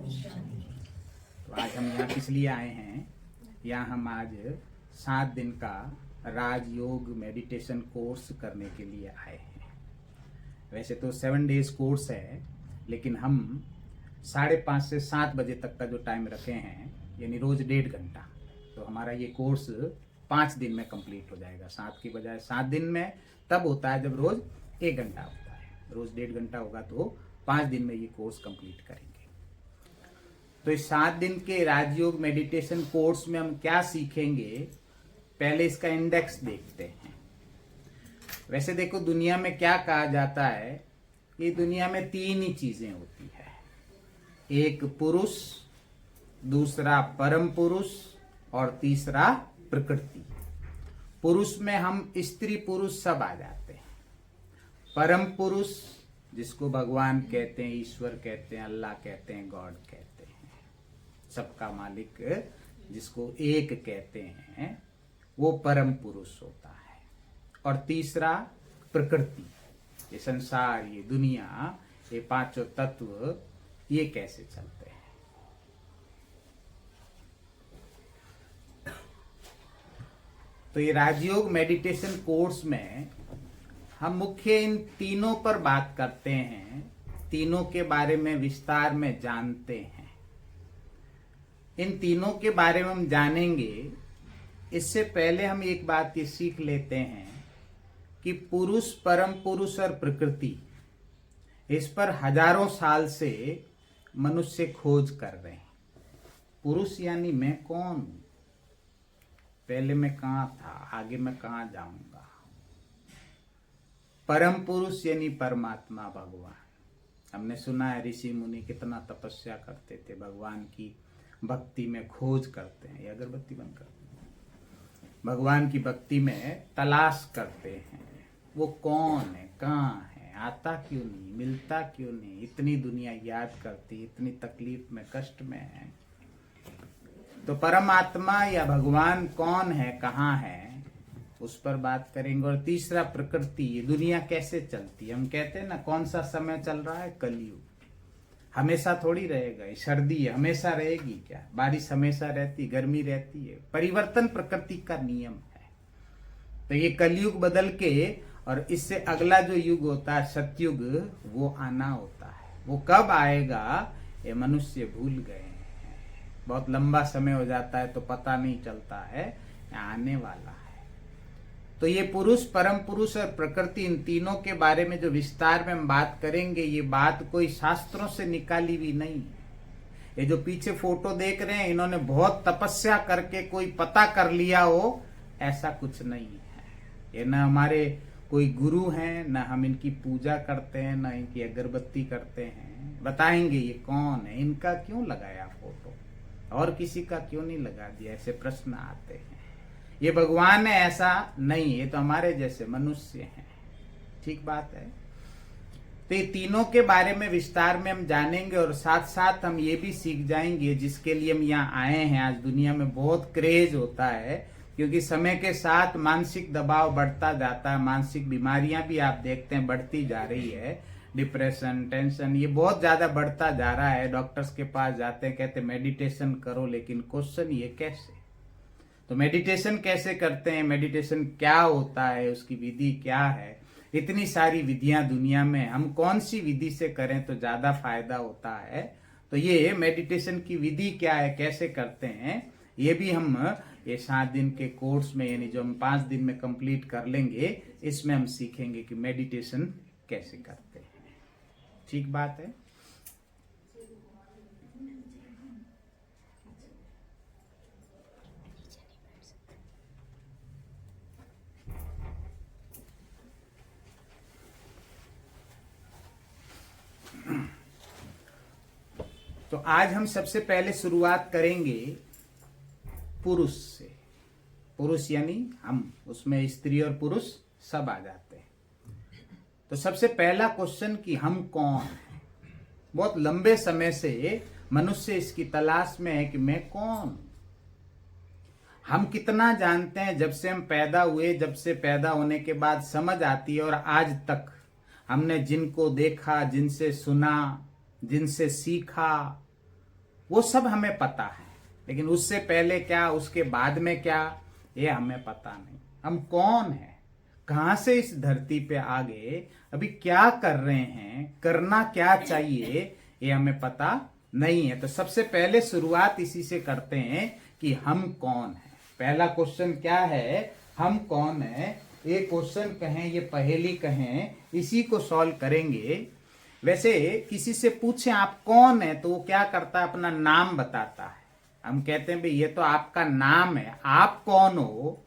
तो आज हम यहाँ किस लिए आए हैं? यहाँ हम आज 7 दिन का राजयोग मेडिटेशन कोर्स करने के लिए आए हैं। वैसे तो 7 डेज कोर्स है, लेकिन हम 5:30 से 7 बजे तक का जो टाइम रखे हैं, यानी रोज 1.5 घंटा, तो हमारा ये कोर्स 5 दिन में कंप्लीट हो जाएगा। 7 की बजाय 7 दिन में तब होता है जब रोज 1 घंटा होता है। रोज 1.5 घंटा होगा तो 5 दिन में ये कोर्स कंप्लीट करेंगे। तो इस 7 दिन के राजयोग मेडिटेशन कोर्स में हम क्या सीखेंगे, पहले इसका इंडेक्स देखते हैं। वैसे देखो, दुनिया में क्या कहा जाता है कि दुनिया में 3 ही चीजें होती है। एक पुरुष, दूसरा परम पुरुष और तीसरा प्रकृति। पुरुष में हम स्त्री पुरुष सब आ जाते हैं। परम पुरुष जिसको भगवान कहते हैं, ईश्वर कहते हैं, अल्लाह कहते हैं, गॉड कहते हैं, सबका मालिक जिसको एक कहते हैं, वो परम पुरुष होता है। और तीसरा प्रकृति, ये संसार, ये दुनिया, ये 5 तत्व, ये कैसे चलते हैं। तो ये राजयोग मेडिटेशन कोर्स में हम मुख्य इन तीनों पर बात करते हैं, तीनों के बारे में विस्तार में जानते हैं। इन तीनों के बारे में हम जानेंगे। इससे पहले हम एक बात ये सीख लेते हैं कि पुरुष, परम पुरुष और प्रकृति, इस पर हजारों साल से मनुष्य खोज कर रहे हैं। पुरुष यानी मैं कौन हूं, पहले मैं कहां था, आगे मैं कहां जाऊंगा। परम पुरुष यानी परमात्मा, भगवान। हमने सुना है ऋषि मुनि कितना तपस्या करते थे, भगवान की भक्ति में खोज करते हैं। ये अगरबत्ती बंद कर, भगवान की भक्ति में तलाश करते हैं, वो कौन है, कहाँ है, आता क्यों नहीं, मिलता क्यों नहीं, इतनी दुनिया याद करती, इतनी तकलीफ में, कष्ट में है। तो परमात्मा या भगवान कौन है, कहाँ है, उस पर बात करेंगे। और तीसरा प्रकृति, ये दुनिया कैसे चलती है। हम कहते हैं ना, कौन सा समय चल रहा है, कलयुग। हमेशा थोड़ी रहेगा, सर्दी हमेशा रहेगी क्या, बारिश हमेशा रहती, गर्मी रहती है। परिवर्तन प्रकृति का नियम है। तो ये कलयुग बदल के और इससे अगला जो युग होता है, सतयुग, वो आना होता है। वो कब आएगा ये मनुष्य भूल गए हैं। बहुत लंबा समय हो जाता है तो पता नहीं चलता है, आने वाला है। तो ये पुरुष, परम पुरुष और प्रकृति, इन तीनों के बारे में जो विस्तार में हम बात करेंगे, ये बात कोई शास्त्रों से निकाली हुई नहीं है। ये जो पीछे फोटो देख रहे हैं, इन्होंने बहुत तपस्या करके कोई पता कर लिया हो, ऐसा कुछ नहीं है। ये न हमारे कोई गुरु हैं, न हम इनकी पूजा करते हैं, न इनकी अगरबत्ती करते हैं। बताएंगे ये कौन है, इनका क्यों लगाया फोटो और किसी का क्यों नहीं लगा दिया, ऐसे प्रश्न आते हैं। ये भगवान है ऐसा नहीं, ये तो हमारे जैसे मनुष्य हैं। ठीक बात है। तो ये तीनों के बारे में विस्तार में हम जानेंगे और साथ साथ हम ये भी सीख जाएंगे, जिसके लिए हम यहाँ आए हैं। आज दुनिया में बहुत क्रेज होता है, क्योंकि समय के साथ मानसिक दबाव बढ़ता जाता है। मानसिक बीमारियां भी आप देखते हैं बढ़ती जा रही है। डिप्रेशन, टेंशन, ये बहुत ज्यादा बढ़ता जा रहा है। डॉक्टर्स के पास जाते हैं, कहते हैं मेडिटेशन करो, लेकिन क्वेश्चन ये कैसे। तो मेडिटेशन कैसे करते हैं, मेडिटेशन क्या होता है, उसकी विधि क्या है। इतनी सारी विधियां दुनिया में, हम कौन सी विधि से करें तो ज्यादा फायदा होता है। तो ये मेडिटेशन की विधि क्या है, कैसे करते हैं, ये भी हम ये 7 दिन के कोर्स में, यानी जो हम 5 दिन में कंप्लीट कर लेंगे, इसमें हम सीखेंगे कि मेडिटेशन कैसे करते हैं। ठीक बात है। तो आज हम सबसे पहले शुरुआत करेंगे पुरुष से। पुरुष यानी हम, उसमें स्त्री और पुरुष सब आ जाते हैं। तो सबसे पहला क्वेश्चन कि हम कौन हैं। बहुत लंबे समय से मनुष्य इसकी तलाश में है कि मैं कौन। हम कितना जानते हैं, जब से हम पैदा हुए, जब से पैदा होने के बाद समझ आती है, और आज तक हमने जिनको देखा, जिनसे सुना, जिनसे सीखा, वो सब हमें पता है, लेकिन उससे पहले क्या, उसके बाद में क्या, ये हमें पता नहीं। हम कौन हैं, कहां से इस धरती पे आ गए, अभी क्या कर रहे हैं, करना क्या चाहिए, ये हमें पता नहीं है। तो सबसे पहले शुरुआत इसी से करते हैं कि हम कौन हैं। पहला क्वेश्चन क्या है, हम कौन हैं। ये क्वेश्चन कहें, ये पहेली कहें, इसी को सॉल्व करेंगे। वैसे किसी से पूछें आप कौन है, तो वो क्या करता है, अपना नाम बताता है। हम कहते हैं भाई ये तो आपका नाम है, आप कौन हो,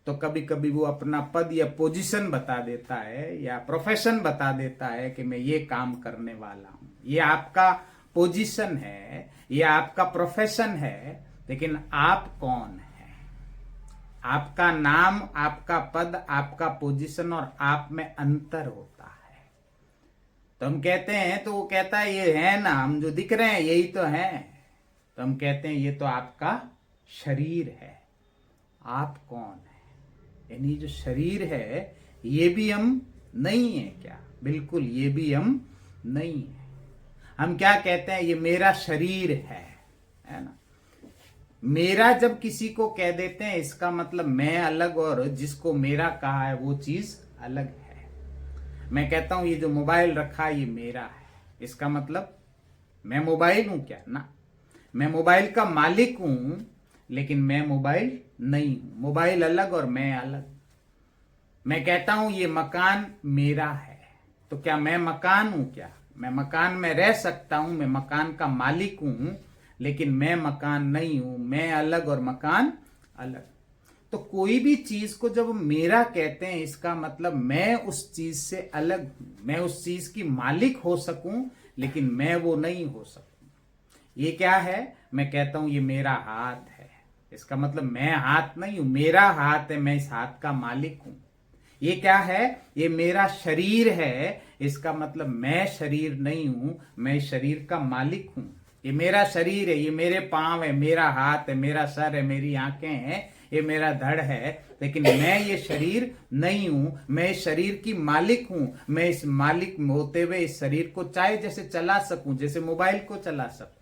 तो कभी कभी वो अपना पद या पोजीशन बता देता है या प्रोफेशन बता देता है कि मैं ये काम करने वाला हूं। ये आपका पोजीशन है, ये आपका प्रोफेशन है, लेकिन आप कौन है। आपका नाम, आपका पद, आपका पोजीशन और आप में अंतर होता है। तो हम कहते हैं, तो वो कहता है ये है ना, हम जो दिख रहे हैं यही तो है। तो हम कहते हैं ये तो आपका शरीर है। आप कौन है, यानी जो शरीर है ये भी हम नहीं है क्या, बिल्कुल ये भी हम नहीं है। हम क्या कहते हैं, ये मेरा शरीर है ना। मेरा जब किसी को कह देते हैं, इसका मतलब मैं अलग और जिसको मेरा कहा है वो चीज अलग है। मैं कहता हूं ये जो मोबाइल रखा है ये मेरा है, इसका मतलब मैं मोबाइल हूं क्या, ना। मैं मोबाइल का मालिक हूं, लेकिन मैं मोबाइल नहीं हूं। मोबाइल अलग और मैं अलग। मैं कहता हूं ये मकान मेरा है, तो क्या मैं मकान हूं क्या। मैं मकान में रह सकता हूं, मैं मकान का मालिक हूं, लेकिन मैं मकान नहीं हूं। मैं अलग और मकान अलग। तो कोई भी चीज को जब मेरा कहते हैं, इसका मतलब मैं उस चीज से अलग हूं। मैं उस चीज की मालिक हो सकूं, लेकिन मैं वो नहीं हो सकूं। ये क्या है, मैं कहता हूं ये मेरा हाथ है, इसका मतलब मैं हाथ नहीं हूं, मेरा हाथ है, मैं इस हाथ का मालिक हूं। ये क्या है, ये मेरा शरीर है, इसका मतलब मैं शरीर नहीं हूं, मैं शरीर का मालिक हूं। ये मेरा शरीर है, ये मेरे पांव है, मेरा हाथ है, मेरा सर है, मेरी आंखें हैं, ये मेरा धड़ है, लेकिन मैं ये शरीर नहीं हूं। मैं इस शरीर की मालिक हूं। मैं इस मालिक होते हुए इस शरीर को चाहे जैसे चला सकूं, जैसे मोबाइल को चला सकूं।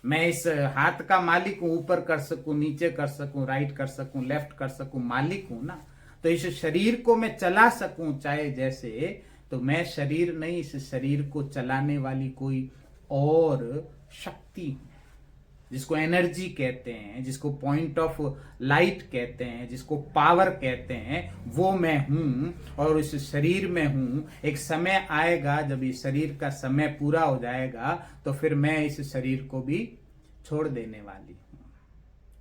मैं इस हाथ का मालिक हूं, ऊपर कर सकूं, नीचे कर सकूं, राइट कर सकूं, लेफ्ट कर सकूं, मालिक हूं ना। तो इस शरीर को मैं चला सकूं चाहे जैसे, तो मैं शरीर नहीं, इस शरीर को चलाने वाली कोई और शक्ति हूं, जिसको एनर्जी कहते हैं, जिसको पॉइंट ऑफ लाइट कहते हैं, जिसको पावर कहते हैं, वो मैं हूं। और इस शरीर में हूं। एक समय आएगा जब इस शरीर का समय पूरा हो जाएगा, तो फिर मैं इस शरीर को भी छोड़ देने वाली हूं।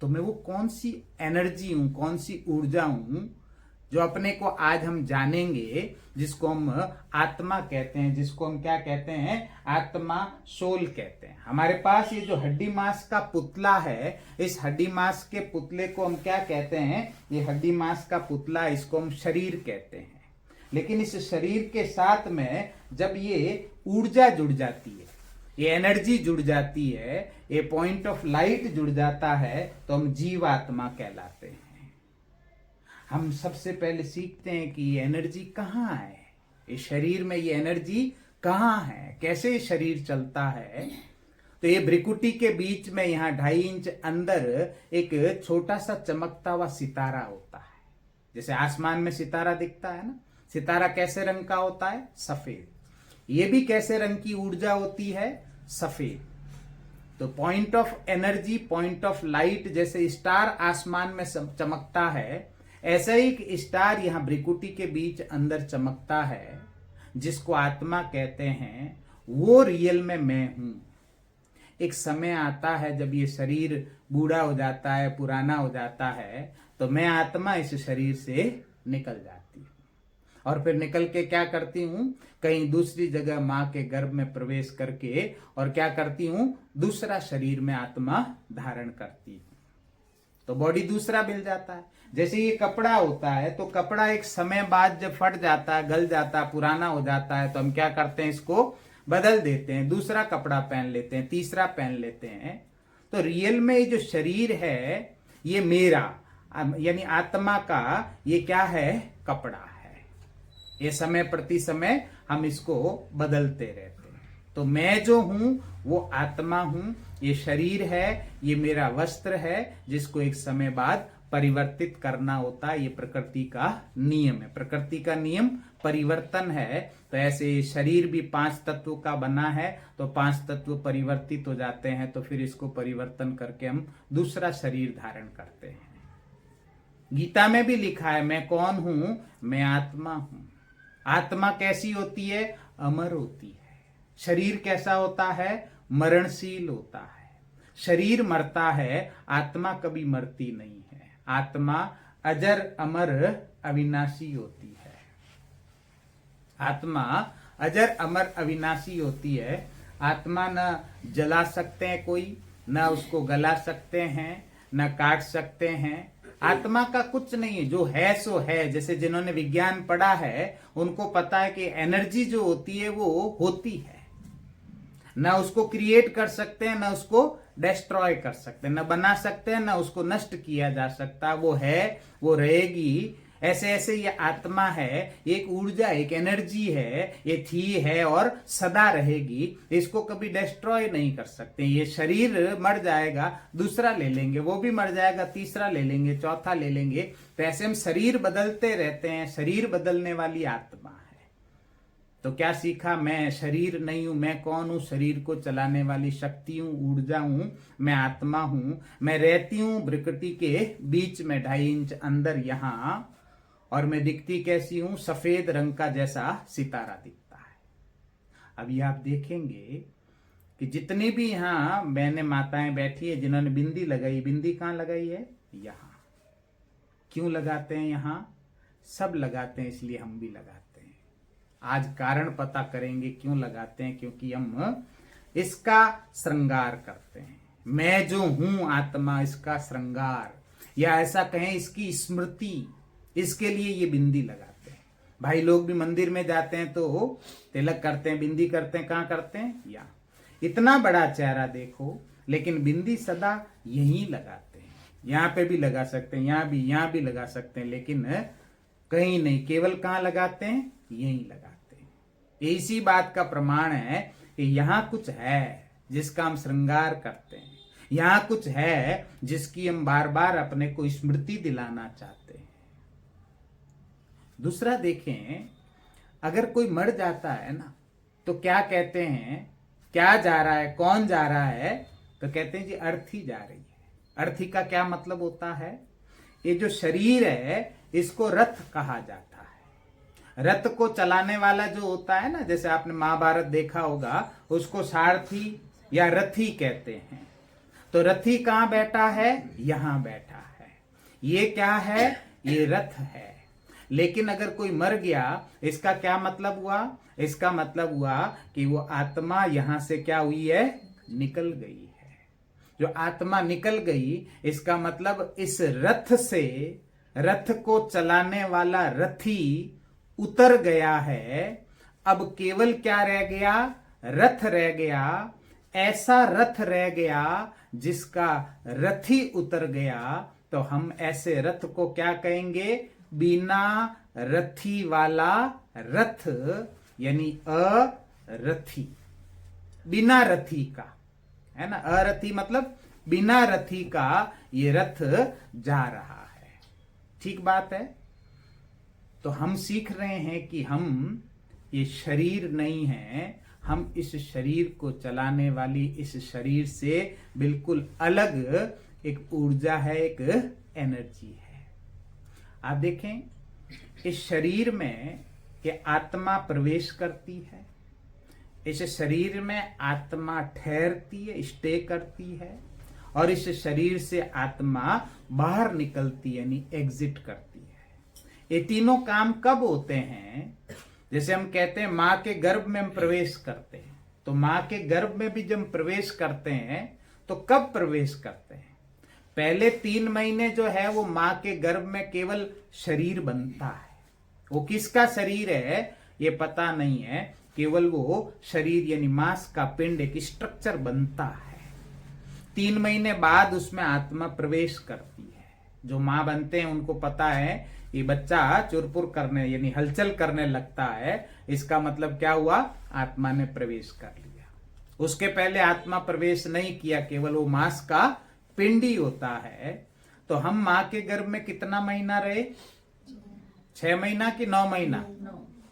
तो मैं वो कौन सी एनर्जी हूं, कौन सी ऊर्जा हूं, जो अपने को आज हम जानेंगे, जिसको हम आत्मा कहते हैं, जिसको हम क्या कहते हैं, आत्मा, सोल कहते हैं। हमारे पास ये जो हड्डी मांस का पुतला है, इस हड्डी मांस के पुतले को हम क्या कहते हैं, ये हड्डी मांस का पुतला, इसको हम शरीर कहते हैं। लेकिन इस शरीर के साथ में जब ये ऊर्जा जुड़ जाती है, ये एनर्जी जुड़ जाती है, ये पॉइंट ऑफ लाइट जुड़ जाता है, तो हम जीवात्मा कहलाते हैं। हम सबसे पहले सीखते हैं कि ये एनर्जी कहाँ है, इस शरीर में ये एनर्जी कहाँ है, कैसे ये शरीर चलता है। तो ये भ्रिकुटी के बीच में यहाँ 2.5 इंच अंदर एक छोटा सा चमकता हुआ सितारा होता है। जैसे आसमान में सितारा दिखता है ना, सितारा कैसे रंग का होता है, सफेद। ये भी कैसे रंग की ऊर्जा होती है, सफेद। तो point of energy, point of light, जैसे स्टार आसमान में चमकता है, ऐसा ही एक स्टार यहां भ्रिकुटी के बीच अंदर चमकता है, जिसको आत्मा कहते हैं। वो रियल में मैं हूं। एक समय आता है जब ये शरीर बूढ़ा हो जाता है, पुराना हो जाता है, तो मैं आत्मा इस शरीर से निकल जाती हूँ। और फिर निकल के क्या करती हूँ, कहीं दूसरी जगह माँ के गर्भ में प्रवेश करके, और क्या करती हूँ, दूसरा शरीर में आत्मा धारण करती हूँ। तो बॉडी दूसरा मिल जाता है। जैसे ये कपड़ा होता है, तो कपड़ा एक समय बाद जब फट जाता है, गल जाता है, पुराना हो जाता है, तो हम क्या करते हैं, इसको बदल देते हैं, दूसरा कपड़ा पहन लेते हैं, तीसरा पहन लेते हैं। तो रियल में ये जो शरीर है, ये मेरा यानी आत्मा का ये क्या है, कपड़ा है। ये समय प्रति समय हम इसको बदलते रहते हैं। तो मैं जो हूं वो आत्मा हूं, ये शरीर है, ये मेरा वस्त्र है जिसको एक समय बाद परिवर्तित करना होता है। ये प्रकृति का नियम है, प्रकृति का नियम परिवर्तन है। तो ऐसे ये शरीर भी 5 तत्वों का बना है, तो 5 तत्व परिवर्तित हो जाते हैं, तो फिर इसको परिवर्तन करके हम दूसरा शरीर धारण करते हैं। गीता में भी लिखा है, मैं कौन हूं? मैं आत्मा हूं। आत्मा कैसी होती है? अमर होती है। शरीर कैसा होता है? मरणशील होता है। शरीर मरता है, आत्मा कभी मरती नहीं है। आत्मा अजर अमर अविनाशी होती है। आत्मा अजर अमर अविनाशी होती है। आत्मा न जला सकते हैं कोई, न उसको गला सकते हैं, न काट सकते हैं। आत्मा का कुछ नहीं है, जो है सो है। जैसे जिन्होंने विज्ञान पढ़ा है उनको पता है कि एनर्जी जो होती है वो होती है, ना उसको क्रिएट कर सकते हैं, ना उसको डिस्ट्रॉय कर सकते हैं, ना बना सकते हैं, ना उसको नष्ट किया जा सकता। वो है, वो रहेगी। ऐसे ऐसे ये आत्मा है, एक ऊर्जा, एक एनर्जी है, ये थी, है और सदा रहेगी। इसको कभी डिस्ट्रॉय नहीं कर सकते। ये शरीर मर जाएगा, दूसरा ले लेंगे, वो भी मर जाएगा, तीसरा ले लेंगे, चौथा ले लेंगे। तो ऐसे हम शरीर बदलते रहते हैं। शरीर बदलने वाली आत्मा है। तो क्या सीखा? मैं शरीर नहीं हूं। मैं कौन हूं? शरीर को चलाने वाली शक्ति हूं, ऊर्जा हूं, मैं आत्मा हूं। मैं रहती हूं प्रकृति के बीच में 2.5 इंच अंदर यहां, और मैं दिखती कैसी हूं? सफेद रंग का जैसा सितारा दिखता है। अभी आप देखेंगे कि जितनी भी यहां बहनें माताएं बैठी है जिन्होंने बिंदी लगाई, बिंदी कहां लगाई है? यहां। क्यों लगाते हैं? यहां सब लगाते हैं, इसलिए हम भी लगाते हैं। आज कारण पता करेंगे क्यों लगाते हैं। क्योंकि हम इसका श्रृंगार करते हैं। मैं जो हूं आत्मा, इसका श्रृंगार, या ऐसा कहें इसकी स्मृति, इसके लिए ये बिंदी लगाते हैं। भाई लोग भी मंदिर में जाते हैं तो तिलक करते हैं, बिंदी करते हैं। कहां करते हैं? यहाँ। इतना बड़ा चेहरा देखो, लेकिन बिंदी सदा यहीं लगाते हैं। यहाँ पे भी लगा सकते हैं, यहाँ भी लगा सकते हैं, लेकिन कहीं नहीं। केवल कहां लगाते हैं? यहीं लगाते हैं। ये इसी बात का प्रमाण है कि यहाँ कुछ है जिसका हम श्रृंगार करते हैं। यहाँ कुछ है जिसकी हम बार बार अपने को स्मृति दिलाना चाहते हैं। दूसरा देखें, अगर कोई मर जाता है ना, तो क्या कहते हैं? क्या जा रहा है? कौन जा रहा है? तो कहते हैं जी अर्थी जा रही है। अर्थी का क्या मतलब होता है? ये जो शरीर है इसको रथ कहा जाता है। रथ को चलाने वाला जो होता है ना, जैसे आपने महाभारत देखा होगा, उसको सारथी या रथी कहते हैं। तो रथी कहां बैठा है? यहां बैठा है। ये क्या है? ये रथ है। लेकिन अगर कोई मर गया, इसका क्या मतलब हुआ? इसका मतलब हुआ कि वो आत्मा यहां से क्या हुई है? निकल गई है। जो आत्मा निकल गई, इसका मतलब इस रथ से, रथ को चलाने वाला रथी उतर गया है। अब केवल क्या रह गया? रथ रह गया। ऐसा रथ रह गया जिसका रथी उतर गया। तो हम ऐसे रथ को क्या कहेंगे? बिना रथी वाला रथ, यानी अरथी। बिना रथी का, है ना? अरथी मतलब बिना रथी का ये रथ जा रहा है। ठीक बात है। तो हम सीख रहे हैं कि हम ये शरीर नहीं है। हम इस शरीर को चलाने वाली, इस शरीर से बिल्कुल अलग एक ऊर्जा है, एक एनर्जी है। आप देखें, इस शरीर में कि आत्मा प्रवेश करती है, इस शरीर में आत्मा ठहरती है, स्टे करती है, और इस शरीर से आत्मा बाहर निकलती है, यानी एग्जिट करती है। ये तीनों काम कब होते हैं? जैसे हम कहते हैं मां के गर्भ में हम प्रवेश करते हैं, तो मां के गर्भ में भी जब प्रवेश करते हैं तो कब प्रवेश करते हैं? पहले 3 महीने जो है वो मां के गर्भ में केवल शरीर बनता है। वो किसका शरीर है ये पता नहीं है, केवल वो शरीर यानी मांस का पिंड, एक स्ट्रक्चर बनता है। 3 महीने बाद उसमें आत्मा प्रवेश करती है। जो मां बनते हैं उनको पता है ये बच्चा चुरपुर करने यानी हलचल करने लगता है, इसका मतलब क्या हुआ? आत्मा ने प्रवेश कर लिया। उसके पहले आत्मा प्रवेश नहीं किया, केवल वो मांस का पिंड ही होता है। तो हम माँ के गर्भ में कितना महीना रहे? 6 महीना कि 9 महीना?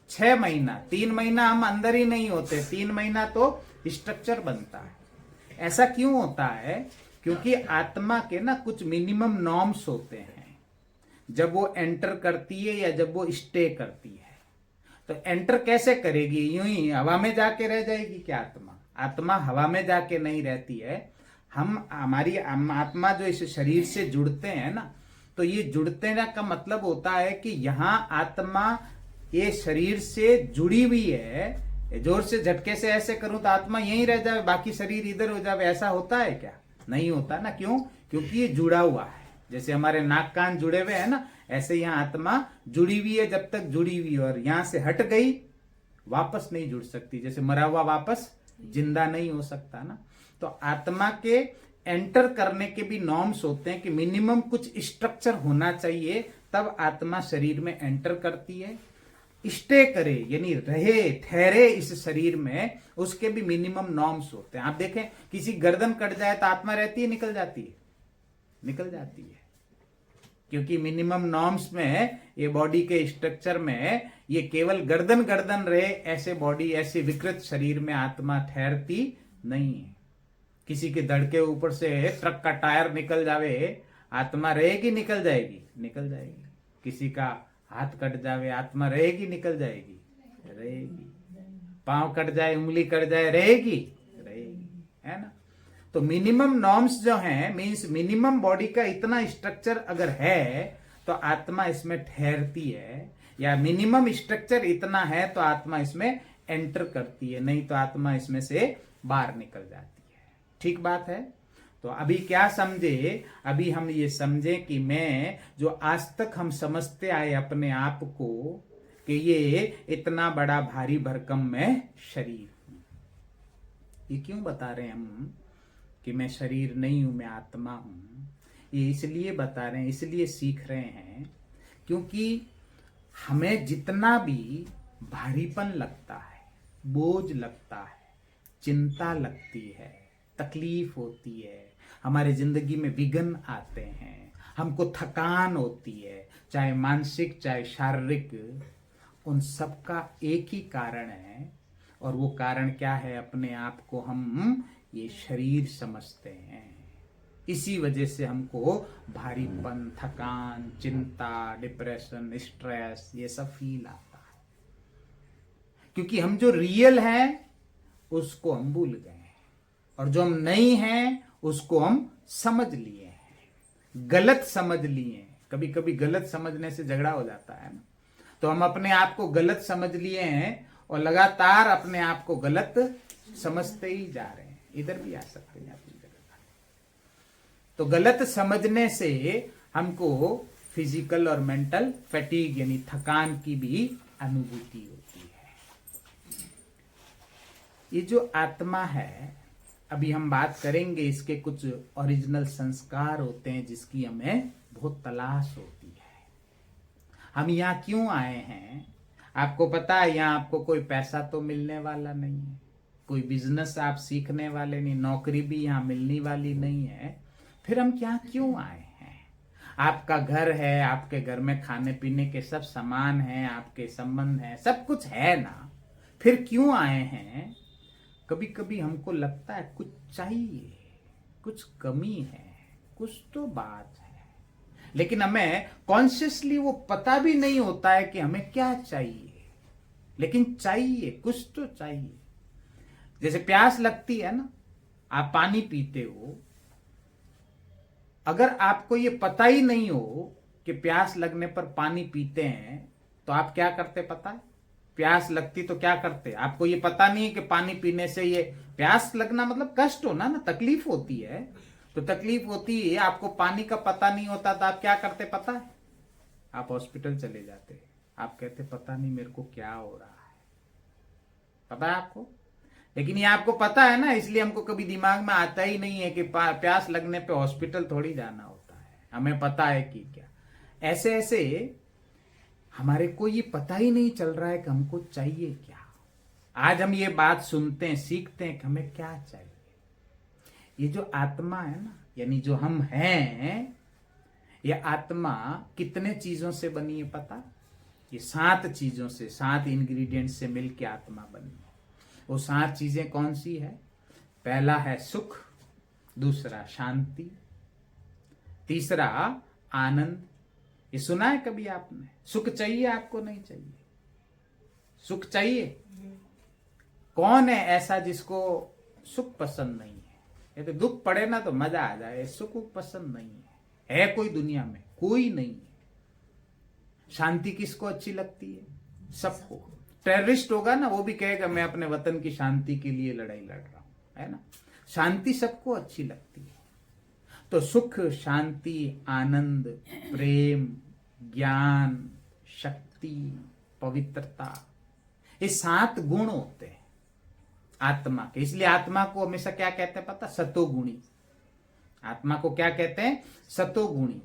6 महीना। 3 महीना हम अंदर ही नहीं होते, 3 महीना तो स्ट्रक्चर बनता है। ऐसा क्यों होता है? क्योंकि आत्मा के ना कुछ मिनिमम नॉर्म्स होते हैं जब वो एंटर करती है या जब वो स्टे करती है। तो एंटर कैसे करेगी? यूं ही हवा में जाके रह जाएगी क्या आत्मा? आत्मा हवा में जाके नहीं रहती है। हमारी आत्मा जो इस शरीर से जुड़ते हैं ना, तो ये जुड़ते ना का मतलब होता है कि यहां आत्मा ये शरीर से जुड़ी हुई है। जोर से झटके से ऐसे करूं तो आत्मा यहीं रह जाए, बाकी शरीर इधर हो जाए, ऐसा होता है क्या? नहीं होता ना। क्यों? क्योंकि ये जुड़ा हुआ है। जैसे हमारे नाक कान जुड़े हुए हैं ना, ऐसे यहाँ आत्मा जुड़ी हुई है। जब तक जुड़ी हुई और यहां से हट गई वापस नहीं जुड़ सकती। जैसे मरा हुआ वापस जिंदा नहीं हो सकता ना। तो आत्मा के एंटर करने के भी नॉर्म्स होते हैं कि मिनिमम कुछ स्ट्रक्चर होना चाहिए, तब आत्मा शरीर में एंटर करती है। स्टे करे यानी रहे, ठहरे इस शरीर में, उसके भी मिनिमम नॉर्म्स होते हैं। आप देखें, किसी गर्दन कट जाए तो आत्मा रहती है, निकल जाती है? निकल जाती है, क्योंकि मिनिमम नॉर्म्स में ये बॉडी के स्ट्रक्चर में ये केवल गर्दन गर्दन रहे, ऐसे बॉडी ऐसे विकृत शरीर में आत्मा ठहरती नहीं है। किसी के धड़ के ऊपर से ट्रक का टायर निकल जावे, आत्मा रहेगी? निकल जाएगी? निकल जाएगी। किसी का हाथ कट जावे, आत्मा रहेगी? निकल जाएगी? रहेगी। पांव कट जाए, उंगली कट जाए, रहेगी? रहेगी, है ना। तो मिनिमम नॉर्म्स जो हैं, मींस मिनिमम बॉडी का इतना स्ट्रक्चर अगर है तो आत्मा इसमें ठहरती है, या मिनिमम स्ट्रक्चर इतना है तो आत्मा इसमें एंटर करती है, नहीं तो आत्मा इसमें से बाहर निकल जाती है। ठीक बात है। तो अभी क्या समझे? अभी हम ये समझे कि मैं जो आज तक हम समझते आए अपने आप को कि ये इतना बड़ा भारी भरकम मैं शरीर हूं। ये क्यों बता रहे हैं हम कि मैं शरीर नहीं हूं, मैं आत्मा हूं? ये इसलिए बता रहे हैं, इसलिए सीख रहे हैं क्योंकि हमें जितना भी भारीपन लगता है, बोझ लगता है, चिंता लगती है, तकलीफ होती है, हमारे जिंदगी में विघ्न आते हैं, हमको थकान होती है, चाहे मानसिक चाहे शारीरिक, उन सब का एक ही कारण है। और वो कारण क्या है? अपने आप को हम ये शरीर समझते हैं। इसी वजह से हमको भारीपन, थकान, चिंता, डिप्रेशन, स्ट्रेस ये सब फील आता है, क्योंकि हम जो रियल हैं उसको हम भूल गए हैं, और जो हम नहीं हैं उसको हम समझ लिए हैं, गलत समझ लिए हैं। कभी कभी गलत समझने से झगड़ा हो जाता है ना। तो हम अपने आप को गलत समझ लिए हैं और लगातार अपने आप को गलत समझते ही जा रहे हैं। इधर भी आ सकते हैं अपनी जगह। तो गलत समझने से हमको फिजिकल और मेंटल फैटीग यानी थकान की भी अनुभूति होती है। ये जो आत्मा है, अभी हम बात करेंगे, इसके कुछ ओरिजिनल संस्कार होते हैं जिसकी हमें बहुत तलाश होती है। हम यहाँ क्यों आए हैं? आपको पता है, यहाँ आपको कोई पैसा तो मिलने वाला नहीं है, कोई बिजनेस आप सीखने वाले नहीं, नौकरी भी यहाँ मिलने वाली नहीं है। फिर हम क्या क्यों आए हैं? आपका घर है, आपके घर में खाने पीने के सब सामान हैं, आपके संबंध हैं, सब कुछ है ना। फिर क्यों आए हैं? कभी कभी हमको लगता है कुछ चाहिए, कुछ कमी है, कुछ तो बात है, लेकिन हमें कॉन्शियसली वो पता भी नहीं होता है कि हमें क्या चाहिए, लेकिन चाहिए, कुछ तो चाहिए। जैसे प्यास लगती है ना, आप पानी पीते हो, अगर आपको ये पता ही नहीं हो कि प्यास लगने पर पानी पीते हैं तो आप क्या करते पता है? प्यास लगती तो क्या करते? आपको ये पता नहीं है कि पानी पीने से ये प्यास लगना मतलब कष्ट होना ना, तकलीफ होती है। तो तकलीफ होती है, आपको पानी का पता नहीं होता तो आप क्या करते पता है? आप हॉस्पिटल चले जाते, आप कहते पता नहीं मेरे को क्या हो रहा है, पता है आपको। लेकिन ये आपको पता है ना, इसलिए हमको कभी दिमाग में आता ही नहीं है कि प्यास लगने पे हॉस्पिटल थोड़ी जाना होता है। हमें पता है कि क्या, ऐसे ऐसे हमारे को ये पता ही नहीं चल रहा है कि हमको चाहिए क्या। आज हम ये बात सुनते हैं, सीखते हैं कि हमें क्या चाहिए। ये जो आत्मा है ना, यानी जो हम हैं, ये आत्मा कितने चीजों से बनी है पता? ये 7 चीजों से, 7 इंग्रेडिएंट से मिलके आत्मा बनी है। वो 7 चीजें कौन सी है? पहला है सुख, दूसरा शांति, तीसरा आनंद। ये सुना है कभी आपने? सुख चाहिए आपको? नहीं चाहिए? सुख चाहिए? कौन है ऐसा जिसको सुख पसंद नहीं है? ये तो दुख पड़े ना तो मजा आ जाए, सुख पसंद नहीं है कोई दुनिया में? कोई नहीं है। शांति किसको अच्छी लगती है? सबको। टेररिस्ट होगा ना, वो भी कहेगा मैं अपने वतन की शांति के लिए लड़ाई लड़ रहा हूं, है ना? शांति सबको अच्छी लगती है। तो सुख, शांति, आनंद, प्रेम, ज्ञान, शक्ति, पवित्रता, ये 7 गुण होते हैं आत्मा के। इसलिए आत्मा को हमेशा क्या कहते हैं पता? सतोगुणी। आत्मा को क्या कहते हैं? सतोगुणी।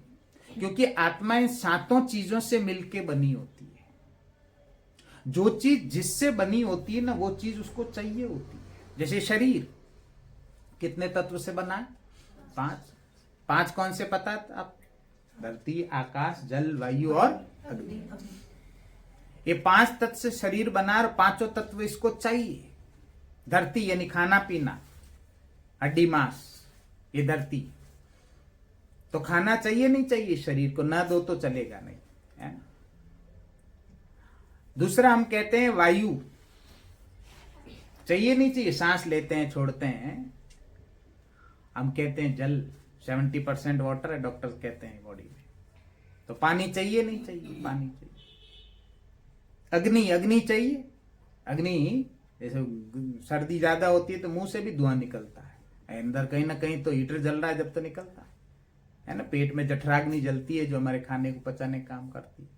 क्योंकि आत्मा इन 7 चीजों से मिलके बनी होती है। जो चीज जिससे बनी होती है ना, वो चीज उसको चाहिए होती है। जैसे शरीर कितने तत्व से बना है? 5 कौन से पता है आप? धरती, आकाश, जल, वायु और अग्नि। ये 5 तत्व से शरीर बना और 5 तत्व इसको चाहिए। धरती यानी खाना पीना, हड्डी मांस, ये धरती। तो खाना चाहिए नहीं चाहिए शरीर को? ना दो तो चलेगा नहीं, है ना? दूसरा हम कहते हैं वायु, चाहिए नहीं चाहिए? सांस लेते हैं, छोड़ते हैं। हम कहते हैं जल, 70% वाटर है, डॉक्टर कहते हैं बॉडी में। तो पानी चाहिए नहीं चाहिए? पानी चाहिए। अग्नि चाहिए? अग्नि जैसे सर्दी ज्यादा होती है तो मुंह से भी धुआं निकलता है, अंदर कहीं ना कहीं तो हीटर जल रहा है जब तो निकलता है ना? पेट में जठराग्नि जलती है जो हमारे खाने को पचाने का काम करती है।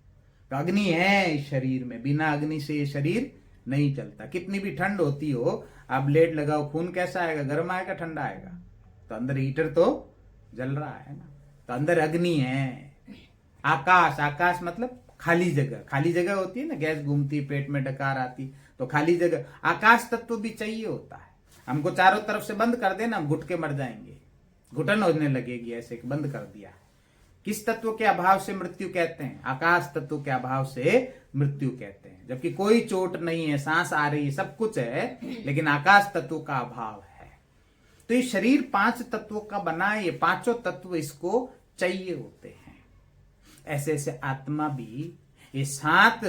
तो अग्नि है इस शरीर में, बिना अग्नि से ये शरीर नहीं चलता। कितनी भी ठंड होती हो, आप ब्लेड लगाओ, खून कैसा आएगा? गर्म आएगा, ठंडा आएगा? तो अंदर हीटर तो जल रहा है ना। तो अंदर अग्नि है। आकाश मतलब खाली जगह। खाली जगह होती है ना, गैस घूमती, पेट में डकार आती, तो खाली जगह। आकाश तत्व भी चाहिए होता है। हमको चारों तरफ से बंद कर देना, हम घुट के मर जाएंगे, घुटन होने लगेगी, ऐसे बंद कर दिया। किस तत्व के अभाव से मृत्यु कहते हैं? आकाश तत्व के अभाव से मृत्यु कहते हैं। जबकि कोई चोट नहीं है, सांस आ रही है, सब कुछ है, लेकिन आकाश तत्व का अभाव है। तो ये शरीर 5 तत्वों का बना है, ये 5 तत्व इसको चाहिए होते हैं। ऐसे ऐसे आत्मा भी ये 7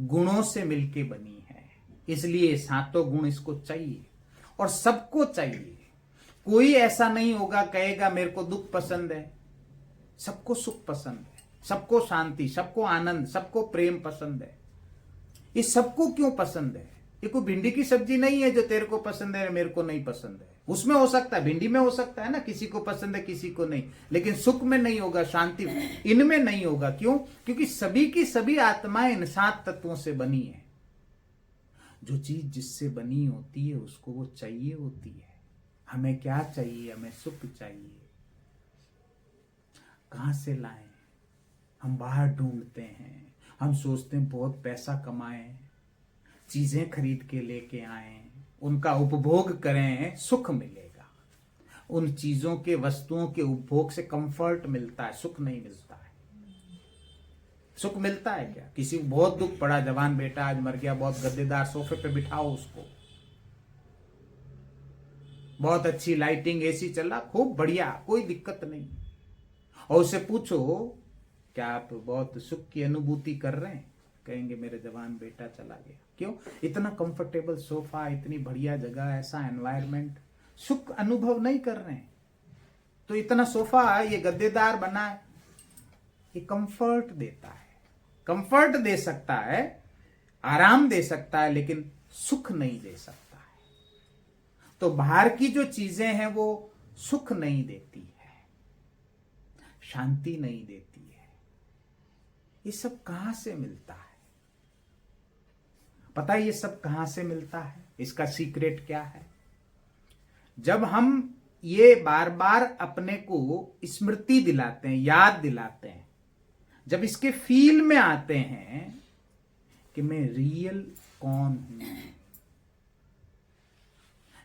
गुणों से मिलके बनी है, इसलिए 7 गुण इसको चाहिए और सबको चाहिए। कोई ऐसा नहीं होगा कहेगा मेरे को दुख पसंद है। सबको सुख पसंद है, सबको शांति, सबको आनंद, सबको प्रेम पसंद है। ये सबको क्यों पसंद है? ये कोई भिंडी की सब्जी नहीं है जो तेरे को पसंद है मेरे को नहीं पसंद है। उसमें हो सकता है, भिंडी में हो सकता है ना, किसी को पसंद है किसी को नहीं, लेकिन सुख में नहीं होगा, शांति इनमें नहीं होगा। क्यों? क्योंकि सभी की सभी आत्माएं इन 7 तत्वों से बनी है। जो चीज जिससे बनी होती है उसको वो चाहिए होती है। हमें क्या चाहिए? हमें सुख चाहिए। कहां से लाएं? हम बाहर ढूंढते हैं, हम सोचते हैं बहुत पैसा कमाएं, चीजें खरीद के लेके आए, उनका उपभोग करें, सुख मिलेगा। उन चीजों के, वस्तुओं के उपभोग से कंफर्ट मिलता है, सुख नहीं मिलता है। सुख मिलता है क्या? किसी को बहुत दुख पड़ा, जवान बेटा आज मर गया, बहुत गद्देदार सोफे पे बिठाओ उसको, बहुत अच्छी लाइटिंग, एसी चल रहा, खूब बढ़िया, कोई दिक्कत नहीं, और उससे पूछो क्या आप बहुत सुख की अनुभूति कर रहे हैं? कहेंगे मेरे जवान बेटा चला गया। क्यों? इतना कंफर्टेबल सोफा, इतनी बढ़िया जगह, ऐसा एनवायरनमेंट, सुख अनुभव नहीं कर रहे हैं। तो इतना सोफा, ये गद्देदार बना है, ये कंफर्ट देता है, कंफर्ट दे सकता है, आराम दे सकता है, लेकिन सुख नहीं दे सकता है। तो बाहर की जो चीजें हैं वो सुख नहीं देती है, शांति नहीं देती है। ये सब कहां से मिलता है? पता है ये सब कहां से मिलता है? इसका सीक्रेट क्या है? जब हम ये बार बार अपने को स्मृति दिलाते हैं, याद दिलाते हैं, जब इसके फील में आते हैं कि मैं रियल कौन हूं,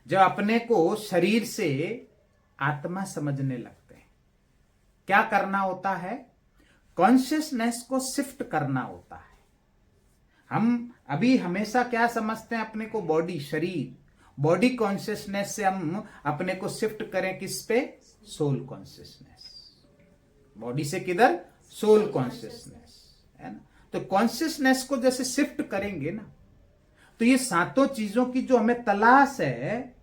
जब अपने को शरीर से आत्मा समझने लगते हैं, क्या करना होता है? कॉन्शियसनेस को शिफ्ट करना होता है। हम अभी हमेशा क्या समझते हैं अपने को? बॉडी, शरीर। बॉडी कॉन्शियसनेस से हम अपने को शिफ्ट करें किस पे? Soul consciousness. बॉडी से किधर? सोल कॉन्शियसनेस, है ना। तो कॉन्शियसनेस को जैसे शिफ्ट करेंगे ना, तो ये सातों चीजों की जो हमें तलाश है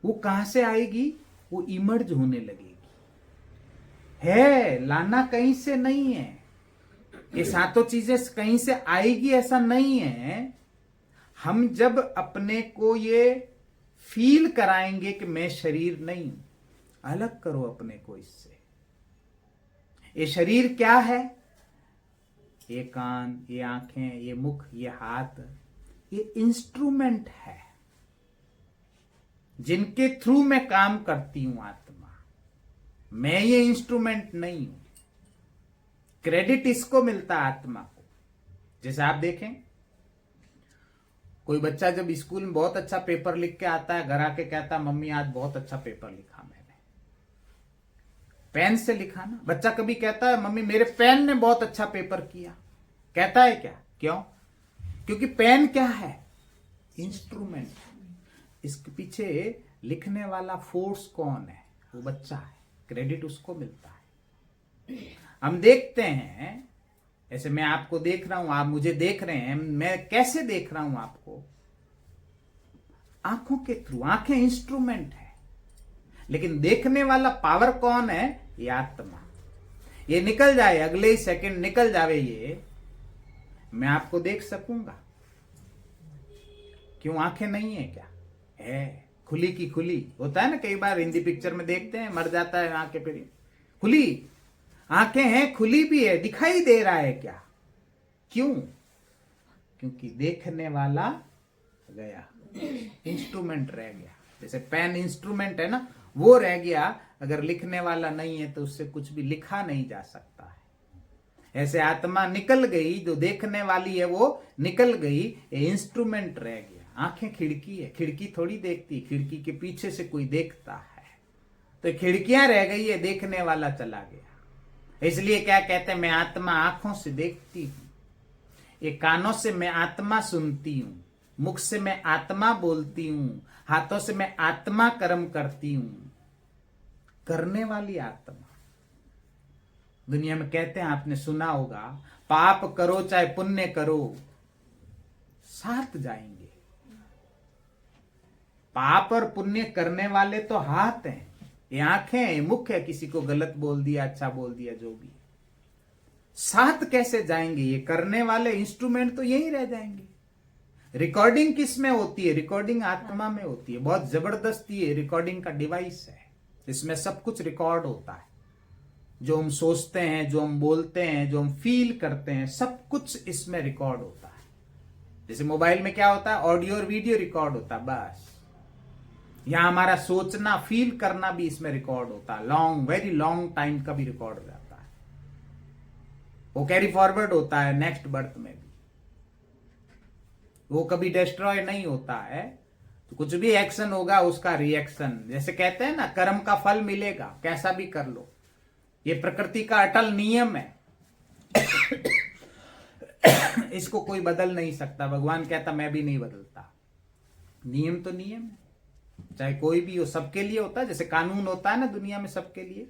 वो कहां से आएगी? वो इमर्ज होने लगेगी। है, लाना कहीं से नहीं है। ये सातों चीजें कहीं से आएगी ऐसा नहीं है। हम जब अपने को ये फील कराएंगे कि मैं शरीर नहीं, अलग करो अपने को इससे। ये शरीर क्या है? ये कान, ये आंखें, ये मुख, ये हाथ, ये इंस्ट्रूमेंट है जिनके थ्रू मैं काम करती हूं आत्मा। मैं ये इंस्ट्रूमेंट नहीं हूं। क्रेडिट इसको मिलता है, आत्मा को। जैसे आप देखें, कोई बच्चा जब स्कूल में बहुत अच्छा पेपर लिख के आता है, घर आके कहता है मम्मी आज बहुत अच्छा पेपर लिखा मैंने। पेन से लिखा ना। बच्चा कभी कहता है मम्मी मेरे पेन ने बहुत अच्छा पेपर किया, कहता है क्या? क्यों? क्योंकि पेन क्या है? इंस्ट्रूमेंट। इसके पीछे लिखने वाला फोर्स कौन है? वो बच्चा है। क्रेडिट उसको मिलता है। हम देखते हैं, ऐसे मैं आपको देख रहा हूं, आप मुझे देख रहे हैं। मैं कैसे देख रहा हूं आपको? आंखों के थ्रू। आंखें इंस्ट्रूमेंट है, लेकिन देखने वाला पावर कौन है? ये आत्मा। ये निकल जाए, अगले ही सेकंड निकल जावे, ये मैं आपको देख सकूंगा। क्यों? आंखें नहीं है क्या? है, खुली की खुली। होता है ना, कई बार हिंदी पिक्चर में देखते हैं, मर जाता है आंखें, फिर खुली। आंखें हैं, खुली भी है, दिखाई दे रहा है क्या? क्यों? क्योंकि देखने वाला गया, इंस्ट्रूमेंट रह गया। जैसे पेन इंस्ट्रूमेंट है ना, वो रह गया। अगर लिखने वाला नहीं है तो उससे कुछ भी लिखा नहीं जा सकता है। ऐसे आत्मा निकल गई, जो देखने वाली है वो निकल गई, इंस्ट्रूमेंट रह गया। आंखें खिड़की है, खिड़की थोड़ी देखती, खिड़की के पीछे से कोई देखता है। तो खिड़कियां रह गई है, देखने वाला चला गया। इसलिए क्या कहते हैं? मैं आत्मा आंखों से देखती हूं, ये कानों से मैं आत्मा सुनती हूं, मुख से मैं आत्मा बोलती हूं, हाथों से मैं आत्मा कर्म करती हूं। करने वाली आत्मा। दुनिया में कहते हैं, आपने सुना होगा, पाप करो चाहे पुण्य करो, साथ जाएंगे। पाप और पुण्य करने वाले तो हाथ हैं, ये आंखें हैं, ये मुख है। किसी को गलत बोल दिया, अच्छा बोल दिया, जो भी, साथ कैसे जाएंगे? ये करने वाले इंस्ट्रूमेंट तो यही रह जाएंगे। रिकॉर्डिंग किस में होती है? रिकॉर्डिंग आत्मा में होती है। बहुत जबरदस्त ये रिकॉर्डिंग का डिवाइस है। इसमें सब कुछ रिकॉर्ड होता है। जो हम सोचते हैं, जो हम बोलते हैं, जो हम फील करते हैं, सब कुछ इसमें रिकॉर्ड होता है। जैसे मोबाइल में क्या होता है? ऑडियो और वीडियो रिकॉर्ड होता है, बस। यहां हमारा सोचना, फील करना भी इसमें रिकॉर्ड होता है। लॉन्ग, वेरी लॉन्ग टाइम का भी रिकॉर्ड हो जाता है। वो कैरी फॉरवर्ड होता है नेक्स्ट बर्थ में भी। वो कभी डिस्ट्रॉय नहीं होता है। तो कुछ भी एक्शन होगा, उसका रिएक्शन, जैसे कहते हैं ना, कर्म का फल मिलेगा, कैसा भी कर लो। ये प्रकृति का अटल नियम है। इसको कोई बदल नहीं सकता। भगवान कहता मैं भी नहीं बदलता। नियम तो नियम है, चाहे कोई भी हो, सबके लिए होता है। जैसे कानून होता है ना दुनिया में सबके लिए,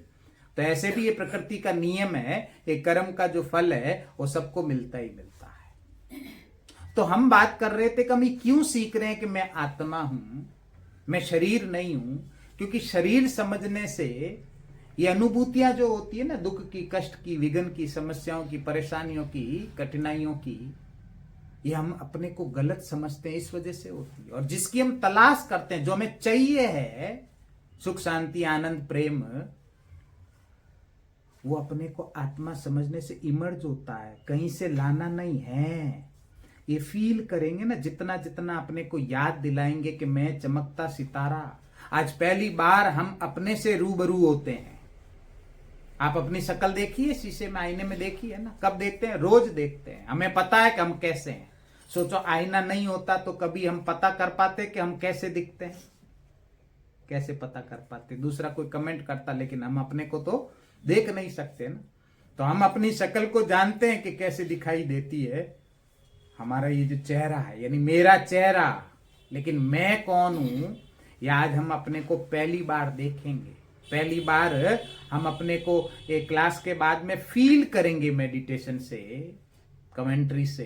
तो ऐसे भी ये प्रकृति का नियम है। ये कर्म का जो फल है वो सबको मिलता ही मिलता है। तो हम बात कर रहे थे कि हम क्यों सीख रहे हैं कि मैं आत्मा हूं, मैं शरीर नहीं हूं। क्योंकि शरीर समझने से ये अनुभूतियां जो होती है ना, दुख की, कष्ट की, विघ्न की, समस्याओं की, परेशानियों की, कठिनाइयों की, ये हम अपने को गलत समझते हैं, इस वजह से होती है। और जिसकी हम तलाश करते हैं, जो हमें चाहिए है, सुख, शांति, आनंद, प्रेम, वो अपने को आत्मा समझने से इमर्ज होता है, कहीं से लाना नहीं है। ये फील करेंगे ना, जितना जितना अपने को याद दिलाएंगे कि मैं चमकता सितारा। आज पहली बार हम अपने से रूबरू होते हैं। आप अपनी शक्ल देखिए, शीशे में, आईने में देखिए ना। कब देखते हैं? रोज देखते हैं। हमें पता है कि हम कैसे हैं। सोचो आईना नहीं होता तो कभी हम पता कर पाते कि हम कैसे दिखते हैं? कैसे पता कर पाते? दूसरा कोई कमेंट करता, लेकिन हम अपने को तो देख नहीं सकते ना। तो हम अपनी शक्ल को जानते हैं कि कैसे दिखाई देती है। हमारा ये जो चेहरा है, यानी मेरा चेहरा, लेकिन मैं कौन हूं, ये आज हम अपने को पहली बार देखेंगे। पहली बार हम अपने को एक क्लास के बाद में फील करेंगे, मेडिटेशन से, कमेंट्री से,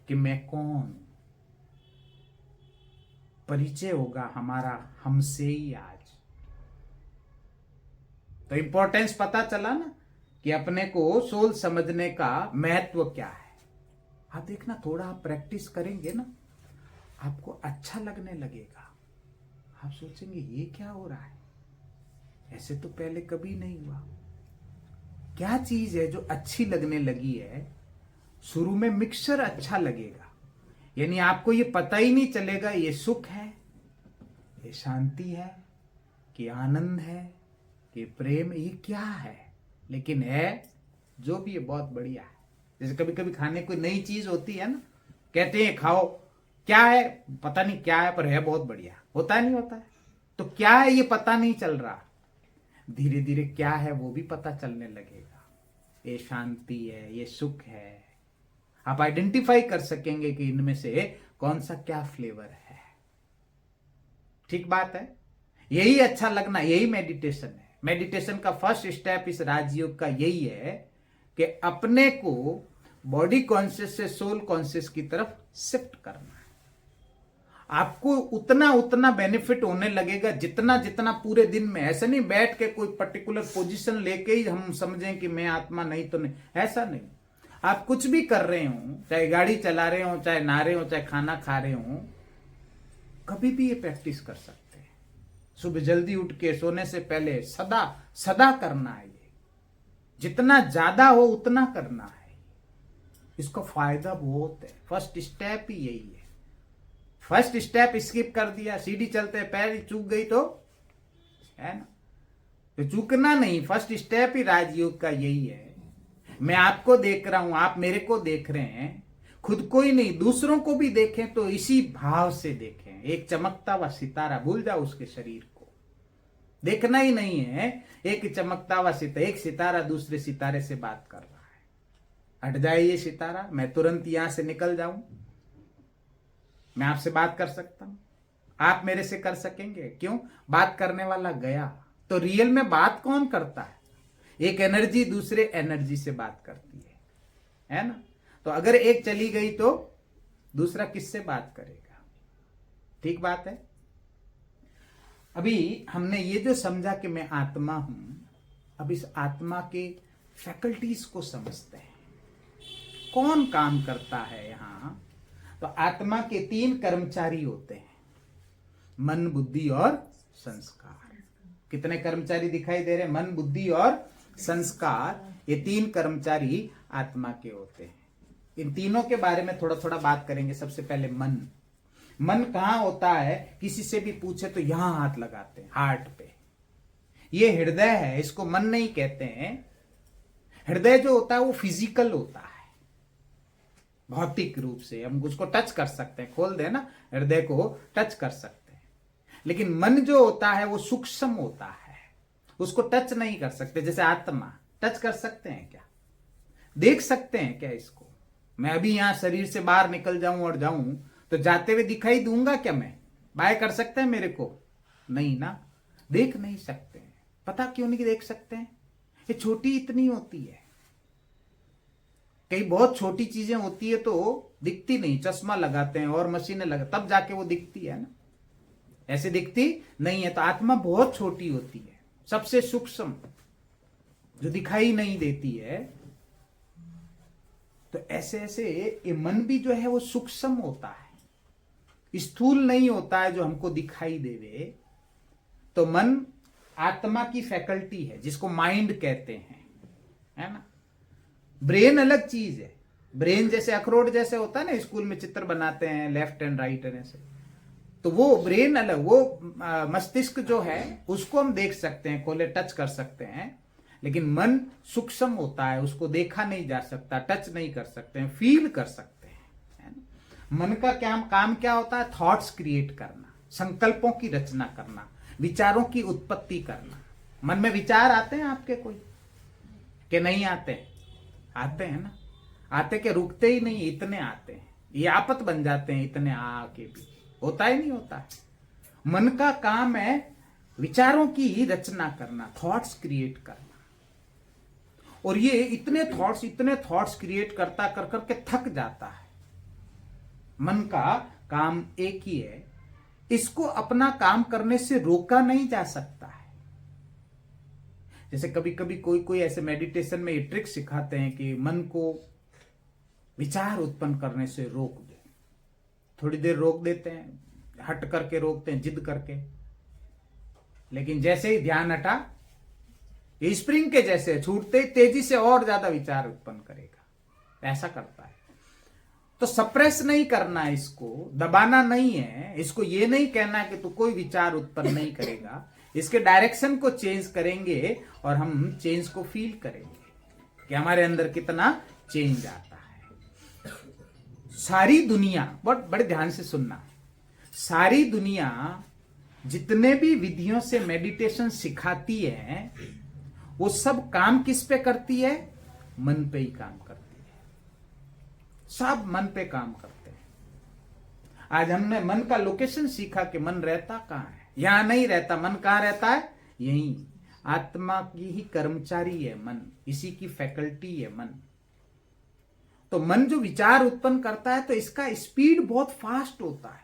कि मैं कौन हूं। परिचय होगा हमारा हमसे ही आज। तो इंपॉर्टेंस पता चला ना कि अपने को सोल समझने का महत्व क्या है। आप देखना, थोड़ा आप प्रैक्टिस करेंगे ना, आपको अच्छा लगने लगेगा। आप सोचेंगे ये क्या हो रहा है, ऐसे तो पहले कभी नहीं हुआ। क्या चीज है जो अच्छी लगने लगी है? शुरू में मिक्सचर अच्छा लगेगा, यानी आपको ये पता ही नहीं चलेगा ये सुख है, ये शांति है, कि आनंद है, कि प्रेम, ये क्या है। लेकिन है जो भी है बहुत बढ़िया है। जैसे कभी कभी खाने कोई नई चीज होती है ना, कहते हैं खाओ, क्या है पता नहीं क्या है, पर है बहुत बढ़िया, होता नहीं होता है। तो क्या है ये पता नहीं चल रहा, धीरे धीरे क्या है वो भी पता चलने लगेगा। ये शांति है, ये सुख है। आप आइडेंटिफाई कर सकेंगे कि इनमें से कौन सा क्या फ्लेवर है। ठीक बात है। यही अच्छा लगना, यही मेडिटेशन है। मेडिटेशन का फर्स्ट स्टेप इस राजयोग का यही है कि अपने को बॉडी कॉन्शियस से सोल कॉन्शियस की तरफ शिफ्ट करना है। आपको उतना उतना बेनिफिट होने लगेगा जितना जितना पूरे दिन में। ऐसा नहीं बैठ के कोई पर्टिकुलर पोजीशन लेके ही हम समझें कि मैं आत्मा नहीं तो नहीं, ऐसा नहीं। आप कुछ भी कर रहे हो, चाहे गाड़ी चला रहे हो, चाहे नहा रहे हो, चाहे खाना खा रहे हो, कभी भी ये प्रैक्टिस कर सकते हैं। सुबह जल्दी उठ के सोने से पहले सदा सदा करना है। ये जितना ज्यादा हो उतना करना है। इसका फायदा बहुत है। फर्स्ट स्टेप ही यही है। फर्स्ट स्टेप स्किप कर दिया, सीढ़ी चलते पैर चूक गई तो, है ना, तो चूकना नहीं। फर्स्ट स्टेप ही राजयोग का यही है। मैं आपको देख रहा हूं, आप मेरे को देख रहे हैं, खुद को ही नहीं दूसरों को भी देखें तो इसी भाव से देखें। एक चमकता हुआ सितारा, भूल जाओ उसके शरीर को, देखना ही नहीं है। एक चमकता हुआ सितारा, एक सितारा दूसरे सितारे से बात कर रहा है। हट जाए ये सितारा, मैं तुरंत यहां से निकल जाऊं, मैं आपसे बात कर सकता हूं, आप मेरे से कर सकेंगे? क्यों? बात करने वाला गया। तो रियल में बात कौन करता है? एक एनर्जी दूसरे एनर्जी से बात करती है ना। तो अगर एक चली गई तो दूसरा किससे बात करेगा? ठीक बात है। अभी हमने ये जो समझा कि मैं आत्मा हूं, अब इस आत्मा के फैकल्टीज को समझते हैं। कौन काम करता है यहां? तो आत्मा के 3 कर्मचारी होते हैं, मन, बुद्धि और संस्कार। कितने कर्मचारी दिखाई दे रहे हैं? मन, बुद्धि और संस्कार। ये 3 कर्मचारी आत्मा के होते हैं। इन तीनों के बारे में थोड़ा थोड़ा बात करेंगे। सबसे पहले मन। मन कहां होता है? किसी से भी पूछे तो यहां हाथ लगाते हैं, हार्ट पे। ये हृदय है, इसको मन नहीं कहते हैं। हृदय जो होता है वो फिजिकल होता है, भौतिक रूप से हम उसको टच कर सकते हैं। खोल दे ना, हृदय को टच कर सकते हैं। लेकिन मन जो होता है वो सूक्ष्म होता है, उसको टच नहीं कर सकते। जैसे आत्मा, टच कर सकते हैं क्या? देख सकते हैं क्या इसको? मैं अभी यहां शरीर से बाहर निकल जाऊं और जाऊं तो जाते हुए दिखाई दूंगा क्या? मैं बाय कर सकते हैं मेरे को? नहीं ना, देख नहीं सकते हैं। पता क्यों नहीं देख सकते हैं? ये छोटी इतनी होती है। कई बहुत छोटी चीजें होती है तो दिखती नहीं, चश्मा लगाते हैं और मशीनें लगा तब जाके वो दिखती है ना, ऐसे दिखती नहीं है। तो आत्मा बहुत छोटी होती है, सबसे सूक्ष्म, जो दिखाई नहीं देती है। तो ऐसे ऐसे ये मन भी जो है वो सूक्ष्म होता है, स्थूल नहीं होता है जो हमको दिखाई देवे। तो मन आत्मा की फैकल्टी है जिसको माइंड कहते हैं, है ना। ब्रेन अलग चीज है। ब्रेन जैसे अखरोट जैसे होता है ना, स्कूल में चित्र बनाते हैं लेफ्ट एंड राइट एंड ऐसे, तो वो ब्रेन अलग। वो मस्तिष्क जो है उसको हम देख सकते हैं, खोले टच कर सकते हैं। लेकिन मन सूक्ष्म होता है, उसको देखा नहीं जा सकता, टच नहीं कर सकते हैं, फील कर सकते हैं, है ना। मन का क्या काम क्या होता है? थॉट्स क्रिएट करना, संकल्पों की रचना करना, विचारों की उत्पत्ति करना। मन में विचार आते हैं आपके कोई कि नहीं आते? आते हैं ना। आते के रुकते ही नहीं, इतने आते हैं, ये आपत बन जाते हैं इतने आके भी। होता ही नहीं होता है। मन का काम है विचारों की रचना करना, थॉट्स क्रिएट करना। और ये इतने थॉट्स क्रिएट करता कर करके थक जाता है। मन का काम एक ही है, इसको अपना काम करने से रोका नहीं जा सकता है। जैसे कभी कभी कोई ऐसे मेडिटेशन में ये ट्रिक सिखाते हैं कि मन को विचार उत्पन्न करने से रोक दो। थोड़ी देर रोक देते हैं, हट करके रोकते हैं, जिद करके, लेकिन जैसे ही ध्यान हटा, स्प्रिंग के जैसे छूटते ही तेजी से और ज्यादा विचार उत्पन्न करेगा। ऐसा करता है। तो सप्रेस नहीं करना है, इसको दबाना नहीं है, इसको ये नहीं कहना कि तू कोई विचार उत्पन्न नहीं करेगा। इसके डायरेक्शन को चेंज करेंगे और हम चेंज को फील करेंगे कि हमारे अंदर कितना चेंज आता है। सारी दुनिया, बहुत बड़े ध्यान से सुनना, सारी दुनिया जितने भी विधियों से मेडिटेशन सिखाती है वो सब काम किस पे करती है? मन पे ही काम करती है। सब मन पे काम करते हैं। आज हमने मन का लोकेशन सीखा कि मन रहता कहां है। यहां नहीं रहता। मन कहां रहता है? यहीं। आत्मा की ही कर्मचारी है मन, इसी की फैकल्टी है मन। तो मन जो विचार उत्पन्न करता है तो इसका स्पीड बहुत फास्ट होता है।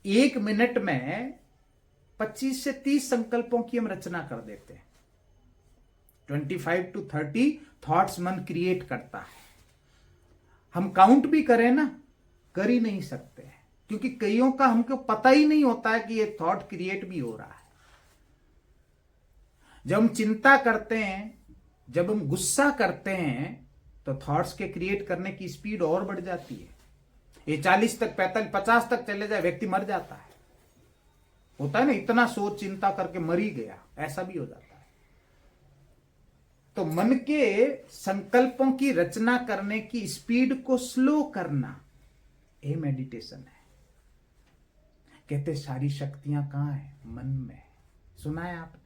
1 मिनट में 25 से 30 संकल्पों की हम रचना कर देते हैं। 25 to 30 थॉट्स मन क्रिएट करता है। हम काउंट भी करें ना, कर ही नहीं सकते हैं, क्योंकि कईयों का हमको पता ही नहीं होता है कि ये थॉट क्रिएट भी हो रहा है। जब हम चिंता करते हैं, जब हम गुस्सा करते हैं, तो थॉट्स के क्रिएट करने की स्पीड और बढ़ जाती है। ये 40 तक, 45, 50 तक चले जाए, व्यक्ति मर जाता है। होता है ना, इतना सोच चिंता करके मर ही गया, ऐसा भी हो जाता है। तो मन के संकल्पों की रचना करने की स्पीड को स्लो करना, ये मेडिटेशन है। कहते सारी शक्तियां कहां है? मन में। सुना है आपने?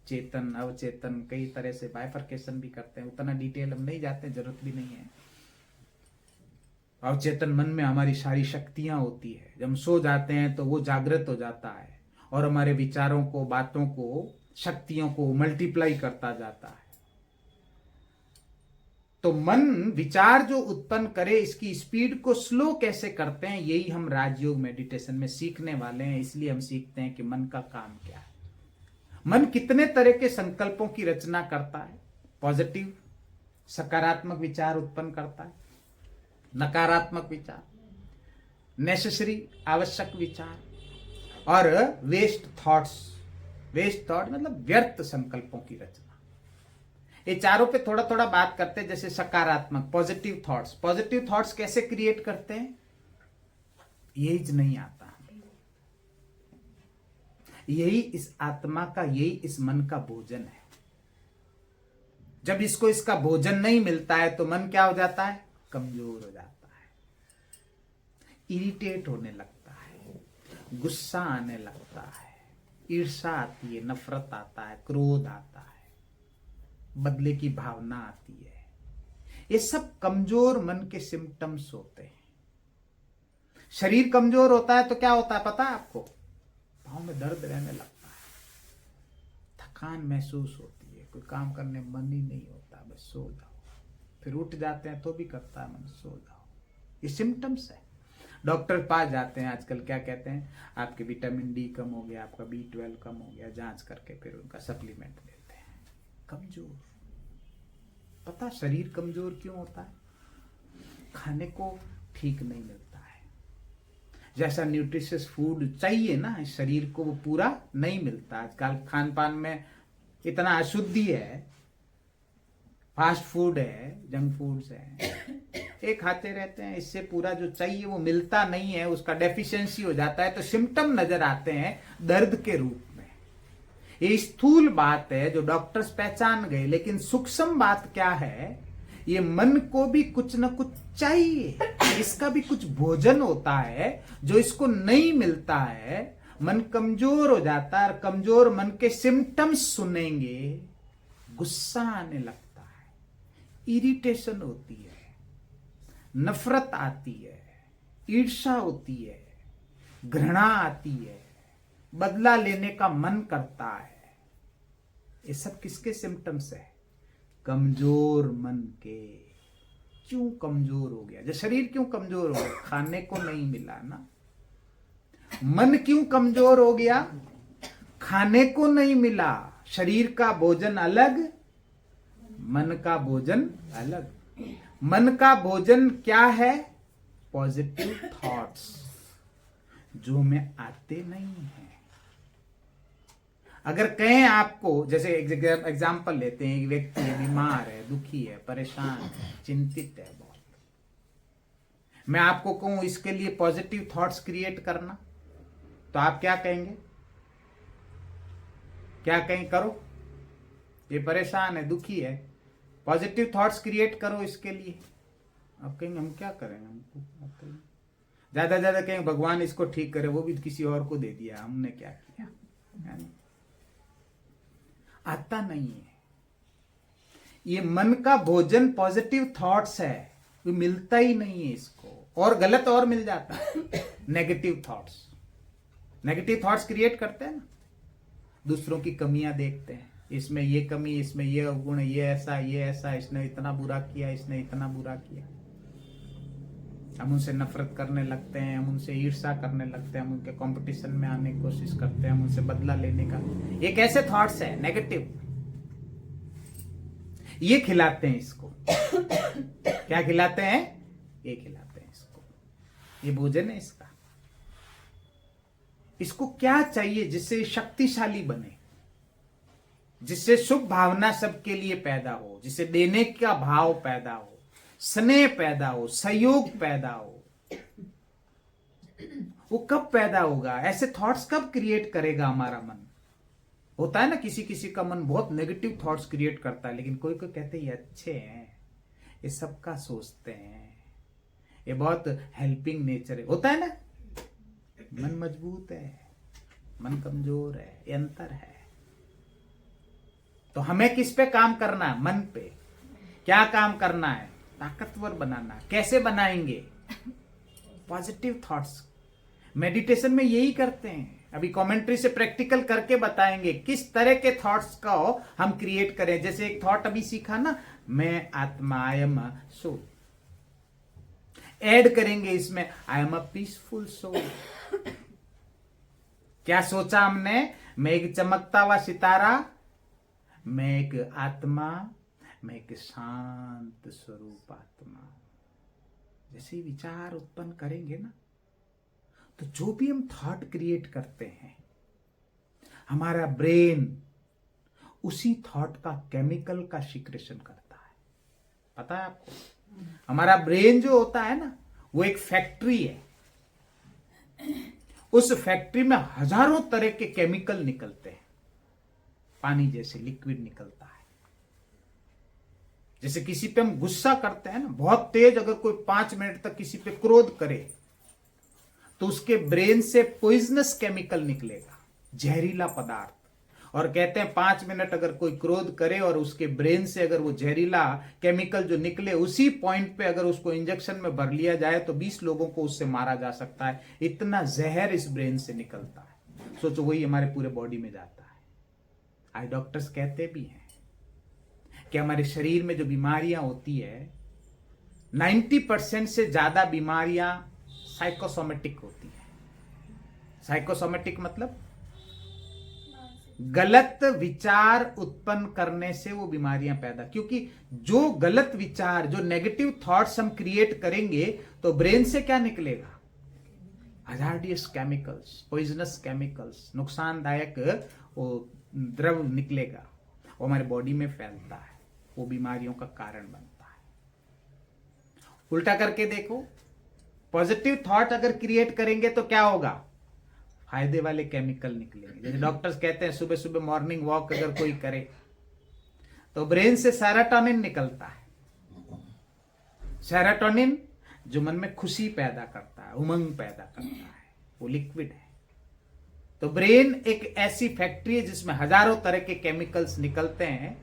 चेतन, अवचेतन, कई तरह से बाइफर्केशन भी करते हैं, उतना डिटेल हम नहीं जाते, जरूरत भी नहीं है। अवचेतन मन में हमारी सारी शक्तियां होती है। जब हम सो जाते हैं तो वो जागृत हो जाता है और हमारे विचारों को, बातों को, शक्तियों को मल्टीप्लाई करता जाता है। तो मन विचार जो उत्पन्न करे, इसकी स्पीड को स्लो कैसे करते हैं, यही हम राजयोग मेडिटेशन में सीखने वाले हैं। इसलिए हम सीखते हैं कि मन का काम क्या है। मन कितने तरह के संकल्पों की रचना करता है। पॉजिटिव, सकारात्मक विचार उत्पन्न करता है, नकारात्मक विचार, नेसेसरी, आवश्यक विचार, और वेस्ट थॉट्स। वेस्ट थॉट मतलब व्यर्थ संकल्पों की रचना। ये चारों पे थोड़ा थोड़ा बात करते हैं। जैसे सकारात्मक, पॉजिटिव थॉट्स। पॉजिटिव थॉट्स कैसे क्रिएट करते हैं? यही नहीं आता। यही इस आत्मा का, यही इस मन का भोजन है। जब इसको इसका भोजन नहीं मिलता है तो मन क्या हो जाता है? कमजोर हो जाता है, इरिटेट होने लगता है, गुस्सा आने लगता है, ईर्ष्या आती है, नफरत आता है, क्रोध आता है, बदले की भावना आती है। ये सब कमजोर मन के सिम्टम्स होते हैं। शरीर कमजोर होता है तो क्या होता है पता है आपको? पाँव में दर्द रहने लगता है, थकान महसूस होती है, कोई काम करने मन ही नहीं होता, बस सो जाओ। फिर उठ जाते हैं तो भी करता है मन, सो जाओ। ये सिम्टम्स है। डॉक्टर पास जाते हैं आजकल, क्या कहते हैं? आपके विटामिन डी कम हो गया, आपका B12 कम हो गया, जांच करके फिर उनका सप्लीमेंट देते हैं। कमजोर। पता शरीर कमजोर क्यों होता है? खाने को ठीक नहीं मिलता है। जैसा न्यूट्रिशियस फूड चाहिए ना शरीर को, वो पूरा नहीं मिलता। आजकल खान पान में इतना अशुद्धि है, फास्ट फूड है, जंक फूड्स है, ये खाते रहते हैं। इससे पूरा जो चाहिए वो मिलता नहीं है, उसका डेफिशिएंसी हो जाता है। तो सिम्टम नजर आते हैं दर्द के रूप में। ये स्थूल बात है जो डॉक्टर्स पहचान गए, लेकिन सूक्ष्म बात क्या है? ये मन को भी कुछ न कुछ चाहिए, इसका भी कुछ भोजन होता है जो इसको नहीं मिलता है। मन कमजोर हो जाता है और कमजोर मन के सिम्टम्स सुनेंगे, गुस्सा आने लगता है, इरिटेशन होती है, नफरत आती है, ईर्ष्या होती है, घृणा आती है, बदला लेने का मन करता है। ये सब किसके सिम्टम्स है? कमजोर मन के। क्यों कमजोर हो गया? जो शरीर क्यों कमजोर हो गया? खाने को नहीं मिला ना। मन क्यों कमजोर हो गया? खाने को नहीं मिला। शरीर का भोजन अलग, मन का भोजन अलग। मन का भोजन क्या है? पॉजिटिव थॉट्स, जो में आते नहीं है। अगर कहें आपको, जैसे एग्जाम्पल लेते हैं, एक व्यक्ति है, बीमार है, दुखी है, परेशान है, चिंतित है बहुत, मैं आपको कहूं इसके लिए पॉजिटिव थॉट्स क्रिएट करना, तो आप क्या कहेंगे? क्या कहें? करो, ये परेशान है, दुखी है, पॉजिटिव थॉट्स क्रिएट करो इसके लिए। आप कहेंगे हम क्या करें, हमको ज्यादा ज्यादा कहेंगे भगवान इसको ठीक करे, वो भी किसी और को दे दिया, हमने क्या किया? आता नहीं है। ये मन का भोजन पॉजिटिव थॉट्स है, वो मिलता ही नहीं है इसको, और गलत और मिल जाता है। Negative thoughts, negative thoughts create करते हैं ना, दूसरों की कमियां देखते हैं, इसमें ये कमी, इसमें ये अवगुण, ये ऐसा, इसने इतना बुरा किया, इसने इतना बुरा किया। हम उनसे नफरत करने लगते हैं, हम उनसे ईर्ष्या करने लगते हैं, हम उनके कंपटीशन में आने की कोशिश करते हैं, हम उनसे बदला लेने का। ये कैसे थॉट्स है? नेगेटिव। ये खिलाते हैं इसको। क्या खिलाते हैं? ये खिलाते हैं इसको, ये भोजन है इसका। इसको क्या चाहिए जिससे शक्तिशाली बने, जिससे शुभ भावना सबके लिए पैदा हो, जिससे देने का भाव पैदा हो, स्नेह पैदा हो, सहयोग पैदा हो। वो कब पैदा होगा? ऐसे थॉट्स कब क्रिएट करेगा हमारा मन? होता है ना, किसी किसी का मन बहुत नेगेटिव थॉट्स क्रिएट करता है, लेकिन कोई कोई कहते हैं ये अच्छे हैं, ये सबका सोचते हैं, ये बहुत हेल्पिंग नेचर है। होता है ना, मन मजबूत है, मन कमजोर है, ये अंतर है। तो हमें किस पे काम करना है? मन पे। क्या काम करना है? ताकतवर बनाना। कैसे बनाएंगे? Positive thoughts. मेडिटेशन में यही करते हैं। अभी कमेंट्री से प्रैक्टिकल करके बताएंगे किस तरह के थॉट्स को हम क्रिएट करें। जैसे एक थॉट अभी सीखा ना, मैं आत्मा, I am a soul. Add करेंगे इसमें, I am a peaceful soul. क्या सोचा हमने? मैं एक चमकता हुआ सितारा, मैं एक आत्मा, मैं एक शांत स्वरूप आत्मा। जैसे विचार उत्पन्न करेंगे ना, तो जो भी हम थॉट क्रिएट करते हैं, हमारा ब्रेन उसी थॉट का केमिकल का सीक्रेशन करता है। पता है आपको? हमारा ब्रेन जो होता है ना, वो एक फैक्ट्री है। उस फैक्ट्री में हजारों तरह के केमिकल निकलते हैं, पानी जैसे लिक्विड निकलता है। जैसे किसी पे हम गुस्सा करते हैं ना, बहुत तेज, अगर कोई 5 मिनट तक किसी पे क्रोध करे, तो उसके ब्रेन से पॉइजनस केमिकल निकलेगा, जहरीला पदार्थ। और कहते हैं 5 मिनट अगर कोई क्रोध करे और उसके ब्रेन से अगर वो जहरीला केमिकल जो निकले, उसी पॉइंट पे अगर उसको इंजेक्शन में भर लिया जाए, तो 20 लोगों को उससे मारा जा सकता है। इतना जहर इस ब्रेन से निकलता है। सोचो, वही हमारे पूरे बॉडी में जाता है। आई डॉक्टर्स कहते भी हैं कि हमारे शरीर में जो बीमारियां होती है, 90% से ज्यादा बीमारियां साइकोसोमेटिक होती है। साइकोसोमेटिक मतलब गलत विचार उत्पन्न करने से वो बीमारियां पैदा, क्योंकि जो गलत विचार, जो नेगेटिव थॉट्स हम क्रिएट करेंगे, तो ब्रेन से क्या निकलेगा? हजार्डियस केमिकल्स, पॉइजनस केमिकल्स, नुकसानदायक वो द्रव निकलेगा, वो हमारे बॉडी में फैलता है, वो बीमारियों का कारण बनता है। उल्टा करके देखो, पॉजिटिव थॉट अगर क्रिएट करेंगे तो क्या होगा? फायदे वाले केमिकल निकलेंगे। जैसे डॉक्टर्स कहते हैं सुबह सुबह मॉर्निंग वॉक अगर कोई करे, तो ब्रेन से सेरोटोनिन निकलता है। सेरोटोनिन जो मन में खुशी पैदा करता है, उमंग पैदा करता है, वो लिक्विड है। तो ब्रेन एक ऐसी फैक्ट्री है जिसमें हजारों तरह के केमिकल्स निकलते हैं।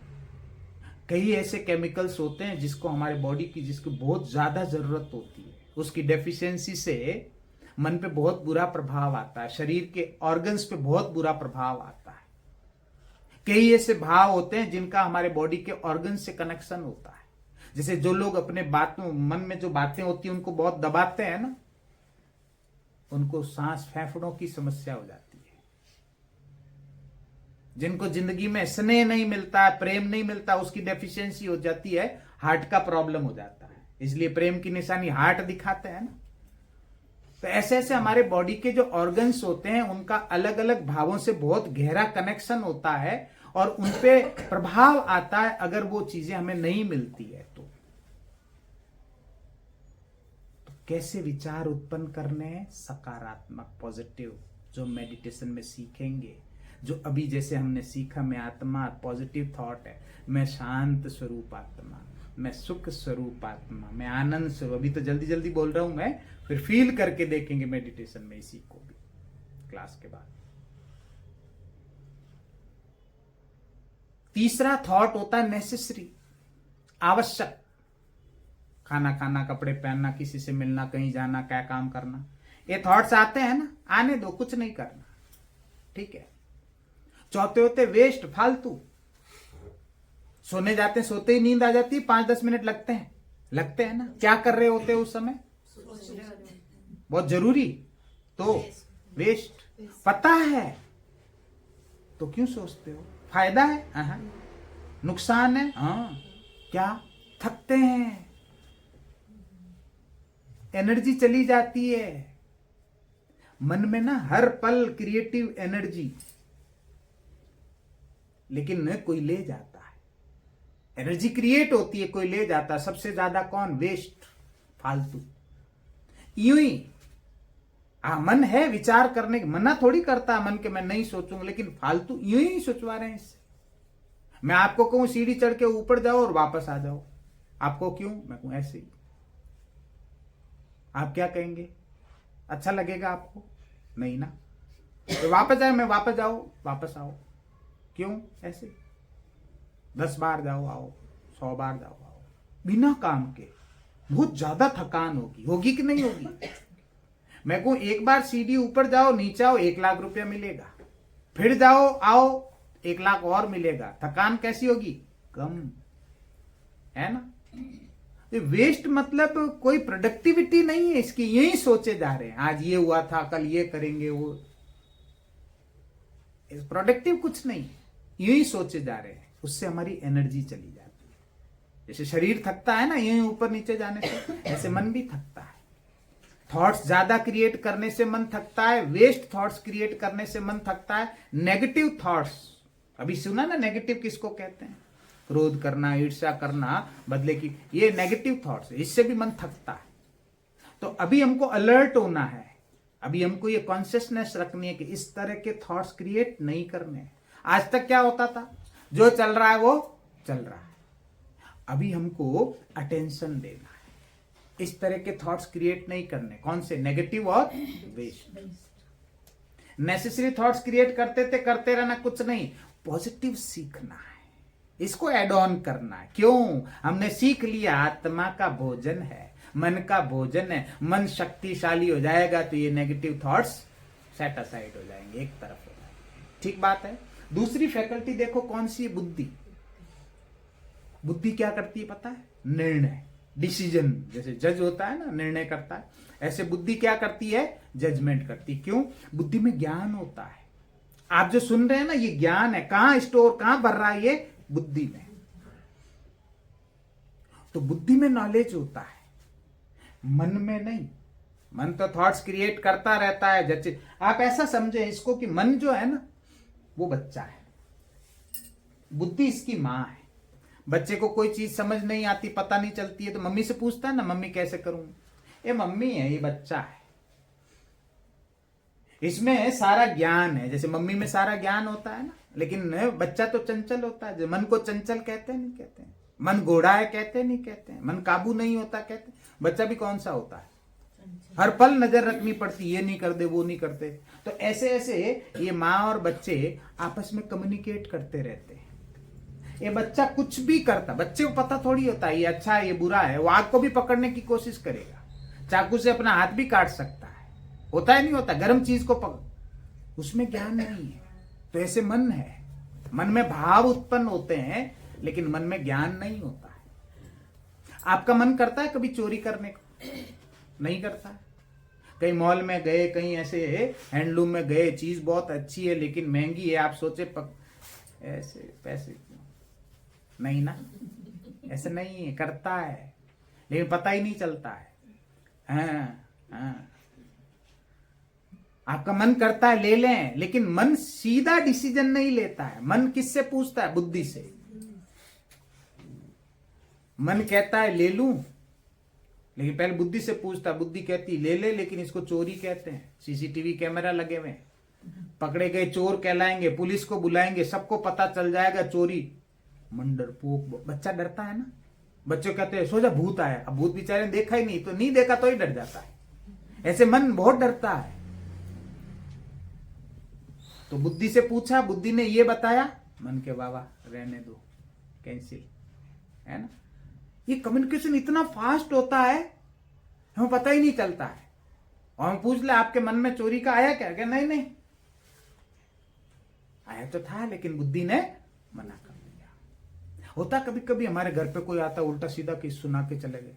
कई ऐसे केमिकल्स होते हैं जिसको हमारे बॉडी की जिसकी बहुत ज्यादा जरूरत होती है, उसकी डेफिशिएंसी से मन पे बहुत बुरा प्रभाव आता है, शरीर के ऑर्गन्स पे बहुत बुरा प्रभाव आता है। कई ऐसे भाव होते हैं जिनका हमारे बॉडी के ऑर्गन से कनेक्शन होता है। जैसे जो लोग अपने बातों मन में जो बातें होती है उनको बहुत दबाते हैं ना, उनको सांस फेफड़ों की समस्या हो जाती है। जिनको जिंदगी में स्नेह नहीं मिलता, प्रेम नहीं मिलता, उसकी डेफिशिएंसी हो जाती है, हार्ट का प्रॉब्लम हो जाता है। इसलिए प्रेम की निशानी हार्ट दिखाते हैं ना। तो ऐसे ऐसे हमारे बॉडी के जो ऑर्गन्स होते हैं उनका अलग अलग भावों से बहुत गहरा कनेक्शन होता है और उनपे प्रभाव आता है अगर वो चीजें हमें नहीं मिलती है तो कैसे विचार उत्पन्न करने हैं? सकारात्मक, पॉजिटिव, जो मेडिटेशन में सीखेंगे, जो अभी जैसे हमने सीखा, मैं आत्मा, पॉजिटिव थॉट है, मैं शांत स्वरूप आत्मा, मैं सुख स्वरूप आत्मा, मैं आनंद स्वरूप। अभी तो जल्दी जल्दी बोल रहा हूं मैं, फिर फील करके देखेंगे मेडिटेशन में इसी को भी क्लास के बाद। तीसरा थॉट होता है नेसेसरी, आवश्यक। खाना खाना, कपड़े पहनना, किसी से मिलना, कहीं जाना, क्या काम करना, ये थॉट्स आते हैं ना, आने दो, कुछ नहीं करना, ठीक है। चौथे होते वेस्ट, फालतू। सोने जाते हैं, सोते ही नींद आ जाती है, 5-10 मिनट लगते हैं ना। क्या कर रहे होते हैं उस समय? बहुत जरूरी, तो वेस्ट। पता है तो क्यों सोचते हो? फायदा है, नुकसान है, क्या? थकते हैं, एनर्जी चली जाती है मन में ना, हर पल क्रिएटिव एनर्जी, लेकिन न कोई ले जाता है। एनर्जी क्रिएट होती है, कोई ले जाता है। सबसे ज्यादा कौन? वेस्ट, फालतू। यूं ही मन है विचार करने की, मना थोड़ी करता मन के मैं नहीं सोचूंगा, लेकिन फालतू यूं ही सोचवा रहे हैं इससे। मैं आपको कहूं सीढ़ी चढ़ के ऊपर जाओ और वापस आ जाओ, आपको क्यों? मैं कहूं ऐसे ही। आप क्या कहेंगे? अच्छा लगेगा आपको? नहीं ना। तो वापस जाए, मैं वापस जाओ, वापस आओ, क्यों? ऐसे 10 बार जाओ आओ, 100 बार जाओ आओ, बिना काम के। बहुत ज्यादा थकान होगी कि नहीं होगी? मैं कहूं एक बार सीढ़ी ऊपर जाओ, नीचे आओ, 1 लाख रुपया मिलेगा। फिर जाओ आओ, 1 लाख और मिलेगा। थकान कैसी होगी? कम, है ना। वेस्ट मतलब कोई प्रोडक्टिविटी नहीं है इसकी, यही सोचे जा रहे हैं, आज ये हुआ था, कल ये करेंगे, वो प्रोडक्टिव कुछ नहीं, यही सोचे जा रहे हैं। उससे हमारी एनर्जी चली जाती है। जैसे शरीर थकता है ना यही ऊपर नीचे जाने से, ऐसे मन भी थकता है। थॉट्स ज्यादा क्रिएट करने से मन थकता है, वेस्ट थॉट्स क्रिएट करने से मन थकता है। नेगेटिव थॉट्स, अभी सुना ना नेगेटिव किसको कहते हैं? क्रोध करना, ईर्ष्या करना, बदले की, ये नेगेटिव थॉट्स है, इससे भी मन थकता है। तो अभी हमको अलर्ट होना है, अभी हमको ये कॉन्शियसनेस रखनी है कि इस तरह के थॉट्स क्रिएट नहीं करने। आज तक क्या होता था? जो चल रहा है वो चल रहा है। अभी हमको अटेंशन देना है, इस तरह के थॉट्स क्रिएट नहीं करने। कौन से? नेगेटिव और वेस्ट। नेसेसरी थॉट्स क्रिएट करते रहना कुछ नहीं, पॉजिटिव सीखना है, इसको एड ऑन करना है। क्यों? हमने सीख लिया आत्मा का भोजन है, मन का भोजन है। मन शक्तिशाली हो जाएगा तो ये नेगेटिव थॉट्स सेट असाइड हो जाएंगे, एक तरफ हो जाएंगे। ठीक बात है। दूसरी फैकल्टी देखो कौन सी है? बुद्धि। बुद्धि क्या करती है पता है? निर्णय, डिसीजन। जैसे जज होता है ना, निर्णय करता है, ऐसे बुद्धि क्या करती है? जजमेंट करती है। क्यों? बुद्धि में ज्ञान होता है। आप जो सुन रहे हैं ना, ये ज्ञान है। कहां स्टोर, कहां भर रहा है? ये बुद्धि में। तो बुद्धि में नॉलेज होता है, मन में नहीं। मन तो थॉट्स क्रिएट करता रहता है। जैसे आप ऐसा समझे इसको कि मन जो है ना वो बच्चा है, बुद्धि इसकी मां है। बच्चे को कोई चीज समझ नहीं आती, पता नहीं चलती है तो मम्मी से पूछता है ना, मम्मी कैसे करूं? ये मम्मी है, ये बच्चा है, इसमें सारा ज्ञान है। जैसे मम्मी में सारा ज्ञान होता है ना, लेकिन बच्चा तो चंचल होता है। मन को चंचल कहते नहीं कहते हैं? मन घोड़ा है कहते नहीं कहते हैं? मन काबू नहीं होता कहते हैं? बच्चा भी कौन सा होता है? हर पल नजर रखनी पड़ती, ये नहीं कर दे वो नहीं करते। तो ऐसे ऐसे ये माँ और बच्चे आपस में कम्युनिकेट करते रहते हैं। ये बच्चा कुछ भी करता, बच्चे को पता थोड़ी होता है ये अच्छा है ये बुरा है, वो आग को भी पकड़ने की कोशिश करेगा, चाकू से अपना हाथ भी काट सकता है, होता है नहीं होता, गर्म चीज को पकड़, उसमें ज्ञान नहीं है। तो ऐसे मन है, मन में भाव उत्पन्न होते हैं लेकिन मन में ज्ञान नहीं होता है। आपका मन करता है कभी चोरी करने को? नहीं करता है। कहीं मॉल में गए, कहीं ऐसे हैंडलूम में गए, चीज बहुत अच्छी है लेकिन महंगी है, आप सोचे ऐसे पैसे क्यों? नहीं ना, ऐसे नहीं है, करता है लेकिन पता ही नहीं चलता है। हाँ। आपका मन करता है ले लें, लेकिन मन सीधा डिसीजन नहीं लेता है। मन किससे पूछता है? बुद्धि से। मन कहता है ले लूं, लेकिन पहले बुद्धि से पूछता, बुद्धि कहती ले ले, लेकिन इसको चोरी कहते हैं, सीसीटीवी कैमरा लगे हुए, पकड़े गए चोर कहलाएंगे, पुलिस को बुलाएंगे, सबको पता चल जाएगा चोरी। मन डरपोक, बच्चा डरता है ना, बच्चों कहते हैं सो जा भूत आया, अब भूत बेचारे ने देखा ही नहीं, तो नहीं देखा तो ही डर जाता है। ऐसे मन बहुत डरता है। तो बुद्धि से पूछा, बुद्धि ने ये बताया, मन के बाबा रहने दो, कैंसिल, है ना। ये कम्युनिकेशन इतना फास्ट होता है हमें पता ही नहीं चलता है। और हम पूछ ले आपके मन में चोरी का आया क्या? नहीं नहीं आया तो था लेकिन बुद्धि ने मना कर दिया। होता कभी कभी हमारे घर पे कोई आता उल्टा सीधा किस सुना के चले गए,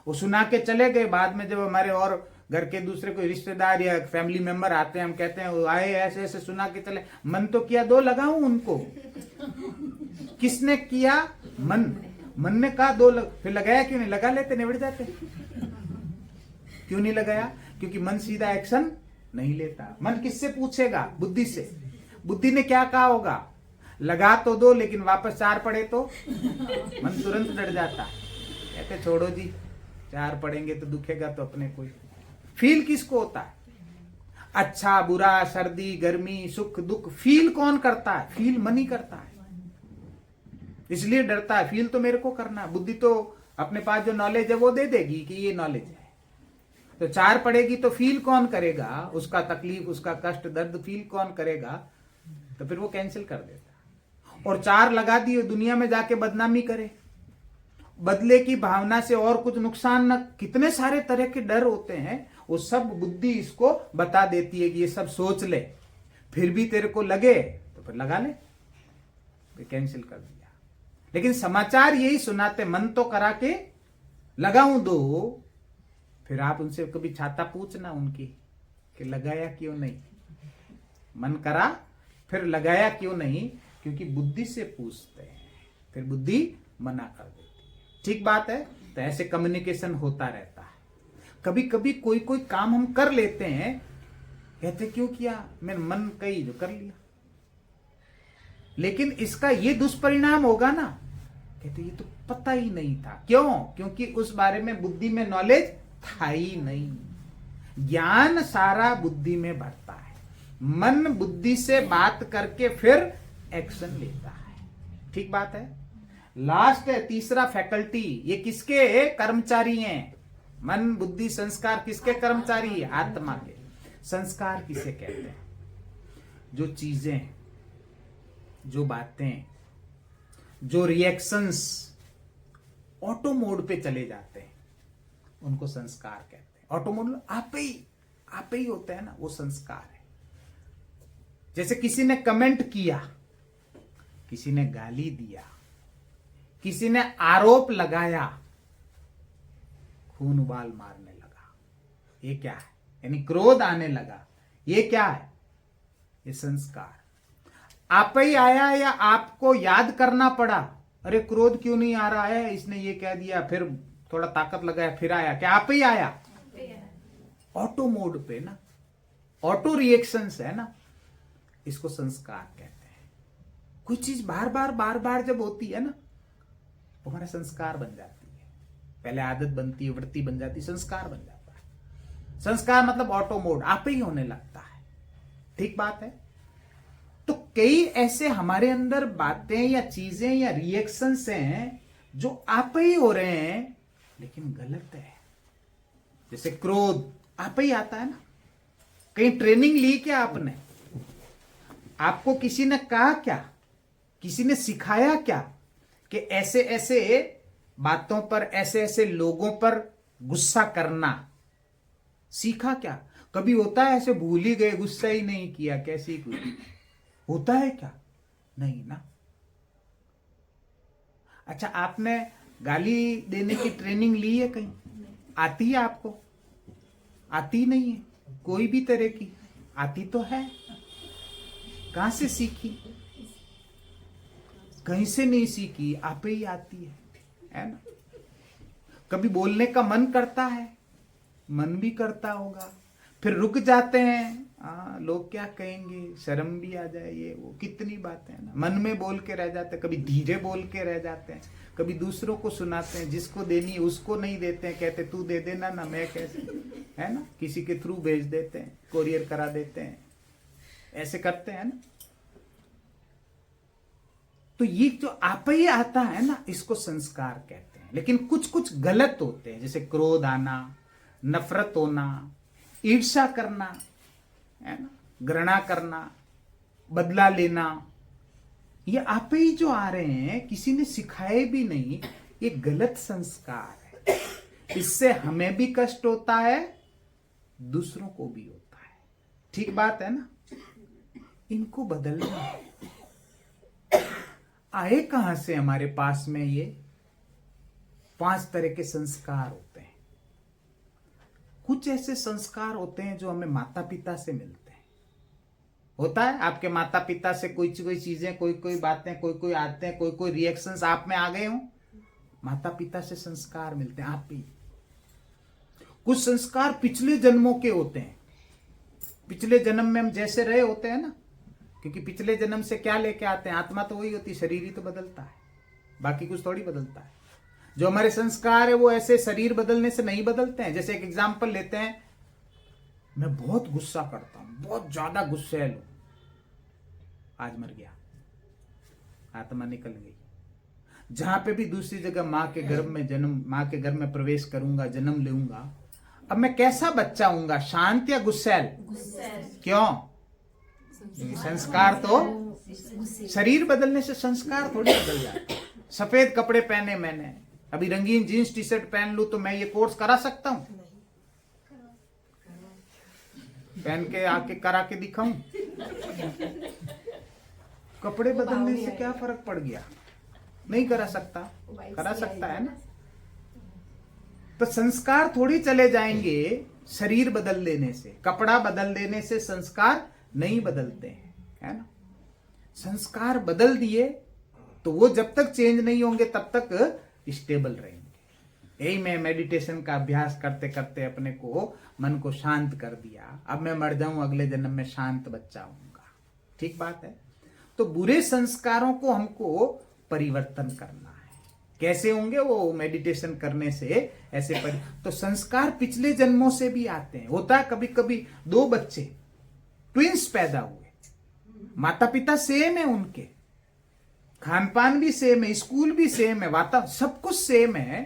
वो सुना के चले गए, बाद में जब हमारे और घर के दूसरे कोई रिश्तेदार या फैमिली मेंबर आते हैं, हम कहते हैं वो आए ऐसे ऐसे सुना के चले, मन तो किया दो लगाऊं उनको। किसने किया? मन ने कहा दो फिर लगाया क्यों नहीं? लगा लेते, निबट जाते। क्यों नहीं लगाया? क्योंकि मन सीधा एक्शन नहीं लेता। मन किससे पूछेगा? बुद्धि से। बुद्धि ने क्या कहा होगा? लगा तो दो, लेकिन वापस 4 पड़े तो मन तुरंत डर जाता, कहते छोड़ो जी, 4 पढ़ेंगे तो दुखेगा तो अपने कोई। फील किसको होता है? अच्छा बुरा, सर्दी गर्मी, सुख दुख, फील कौन करता है? फील मन ही करता है, इसलिए डरता है। फील तो मेरे को करना है, बुद्धि तो अपने पास जो नॉलेज है वो दे देगी कि ये नॉलेज है। तो 4 पढ़ेगी तो फील कौन करेगा? उसका तकलीफ, उसका कष्ट, दर्द फील कौन करेगा? तो फिर वो कैंसिल कर देता। और 4 लगा दिए, दुनिया में जाके बदनामी करे, बदले की भावना से और कुछ नुकसान न, कितने सारे तरह के डर होते हैं, वो सब बुद्धि इसको बता देती है कि ये सब सोच ले, फिर भी तेरे को लगे तो फिर लगा ले, फिर कैंसिल कर दिया। लेकिन समाचार यही सुनाते, मन तो करा के लगाऊं दो, फिर आप उनसे कभी छाता पूछना उनकी कि लगाया क्यों नहीं। मन करा फिर लगाया क्यों नहीं, क्योंकि बुद्धि से पूछते हैं, फिर बुद्धि मना कर देती है। ठीक बात है। तो ऐसे कम्युनिकेशन होता रहता है। कभी कभी कोई कोई काम हम कर लेते हैं, कहते क्यों किया, मैं मन कही जो कर लिया, लेकिन इसका ये दुष्परिणाम होगा ना, कहते ये तो पता ही नहीं था। क्यों? क्योंकि उस बारे में बुद्धि में नॉलेज था ही नहीं। ज्ञान सारा बुद्धि में भरता है, मन बुद्धि से बात करके फिर एक्शन लेता है। ठीक बात है। लास्ट है तीसरा फैकल्टी, ये किसके कर्मचारी हैं? मन बुद्धि संस्कार किसके कर्मचारी? आत्मा के। संस्कार किसे कहते हैं? जो चीजें, जो बातें, जो रिएक्शंस ऑटो मोड पे चले जाते हैं, उनको संस्कार कहते हैं। ऑटो मोड आप ही होते हैं ना, वो संस्कार है। जैसे किसी ने कमेंट किया, किसी ने गाली दिया, किसी ने आरोप लगाया, खून उबाल मारने लगा, ये क्या है? यानी क्रोध आने लगा, ये क्या है? ये संस्कार। आप ही आया या आपको याद करना पड़ा, अरे क्रोध क्यों नहीं आ रहा है, इसने ये कह दिया, फिर थोड़ा ताकत लगाया, फिर आया, क्या आप ही आया? ऑटो मोड पे ना, ऑटो रिएक्शंस है ना, इसको संस्कार कहते हैं। कोई चीज बार बार जब होती है ना, वो हमारा संस्कार बन जाती है। पहले आदत बनती है, वृत्ति बन जाती है, संस्कार बन जाता है। संस्कार मतलब ऑटो मोड, आप ही होने लगता है। ठीक बात है। तो कई ऐसे हमारे अंदर बातें या चीजें या रिएक्शंस हैं जो आप ही हो रहे हैं, लेकिन गलत है। जैसे क्रोध, आप ही आता है ना। कहीं ट्रेनिंग ली क्या आपने? आपको किसी ने कहा क्या? किसी ने सिखाया क्या कि ऐसे ऐसे बातों पर, ऐसे ऐसे लोगों पर गुस्सा करना? सीखा क्या? कभी होता है ऐसे भूल ही गए, गुस्सा ही नहीं किया, कैसी कुछ होता है क्या? नहीं ना। अच्छा, आपने गाली देने की ट्रेनिंग ली है कहीं? आती है आपको? आती नहीं है कोई भी तरह की? आती तो है। कहां से सीखी? कहीं से नहीं सीखी, आप ही आती है ना। कभी बोलने का मन करता है, मन भी करता होगा, फिर रुक जाते हैं, लोग क्या कहेंगे, शर्म भी आ जाए, ये वो कितनी बातें हैं ना, मन में बोल के रह जाते हैं। कभी धीरे बोल के रह जाते हैं, कभी दूसरों को सुनाते हैं, जिसको देनी है उसको नहीं देते हैं, कहते तू दे देना ना, मैं कैसे, है ना, किसी के थ्रू भेज देते हैं, कोरियर करा देते हैं, ऐसे करते हैं ना। तो ये जो आप ही आता है ना, इसको संस्कार कहते हैं। लेकिन कुछ कुछ गलत होते हैं, जैसे क्रोध आना, नफरत होना, ईर्ष्या करना, है ना, घृणा करना, बदला लेना, ये आप ही जो आ रहे हैं, किसी ने सिखाए भी नहीं, ये गलत संस्कार है। इससे हमें भी कष्ट होता है, दूसरों को भी होता है। ठीक बात है ना। इनको बदलना है। आए कहां से हमारे पास में? ये 5 तरह के संस्कार होते हैं। कुछ ऐसे संस्कार होते हैं जो हमें माता पिता से मिलते हैं। होता है आपके माता पिता से कोई चीजें, कोई बातें, कोई आते हैं, कोई रिएक्शंस आप में आ गए हो, माता पिता से संस्कार मिलते हैं आप भी। कुछ संस्कार पिछले जन्मों के होते हैं। पिछले जन्म में हम जैसे रहे होते हैं ना, क्योंकि पिछले जन्म से क्या लेके आते हैं, आत्मा तो वही होती है, शरीर ही तो बदलता है, बाकी कुछ थोड़ी बदलता है। जो हमारे संस्कार है वो ऐसे शरीर बदलने से नहीं बदलते हैं। जैसे एक एग्जांपल लेते हैं, मैं बहुत गुस्सा करता हूं, बहुत ज्यादा गुस्सैल हूं, आज मर गया, आत्मा निकल गई। जहां पे भी दूसरी जगह मां के गर्भ में प्रवेश करूंगा, जन्म लूंगा, अब मैं कैसा बच्चा हूंगा, शांत या गुस्सैल? क्यों? संस्कार तो, शरीर बदलने से संस्कार थोड़ी बदल जाते। सफेद कपड़े पहने मैंने, अभी रंगीन जीन्स टी शर्ट पहन लूं तो मैं ये कोर्स करा सकता हूं? पहन के आके करा के दिखाऊं? कपड़े बदलने से क्या फर्क पड़ गया? नहीं करा सकता, करा सकता है ना। तो संस्कार थोड़ी चले जाएंगे शरीर बदल देने से, कपड़ा बदल देने से संस्कार नहीं बदलते हैं, है ना। संस्कार बदल दिए तो वो जब तक चेंज नहीं होंगे तब तक स्टेबल रहेंगे। यही मैं मेडिटेशन का अभ्यास करते करते अपने को, मन को शांत कर दिया। अब मैं मर जाऊं, अगले जन्म में शांत बच्चा होऊंगा। ठीक बात है। तो बुरे संस्कारों को हमको परिवर्तन करना है। कैसे होंगे वो? मेडिटेशन करने से ऐसे तो संस्कार पिछले जन्मों से भी आते हैं। होता है कभी कभी 2 बच्चे ट्विंस पैदा हुए, माता पिता सेम है, उनके खान पान भी सेम है, स्कूल भी सेम है, वातावरण सब कुछ सेम है,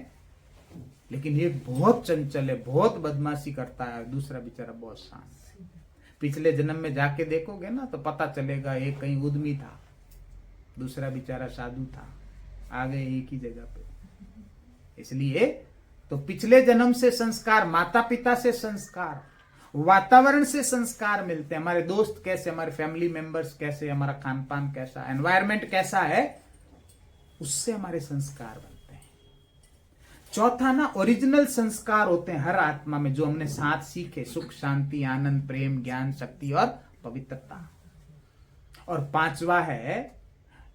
लेकिन एक बहुत चंचल है, बहुत बदमाशी करता है, दूसरा बेचारा बहुत शांत है। पिछले जन्म में जाके देखोगे ना तो पता चलेगा, एक कहीं उद्यमी था, दूसरा बेचारा साधु था, आ गए एक ही जगह पे। इसलिए तो पिछले जन्म से संस्कार, माता पिता से संस्कार, वातावरण से संस्कार मिलते हैं। हमारे दोस्त कैसे, हमारे फैमिली मेंबर्स कैसे, हमारा खान पान कैसा, एनवायरमेंट कैसा है, उससे हमारे संस्कार बनते हैं। चौथा ना, ओरिजिनल संस्कार होते हैं हर आत्मा में, जो हमने साथ सीखे, सुख, शांति, आनंद, प्रेम, ज्ञान, शक्ति और पवित्रता। और 5वां है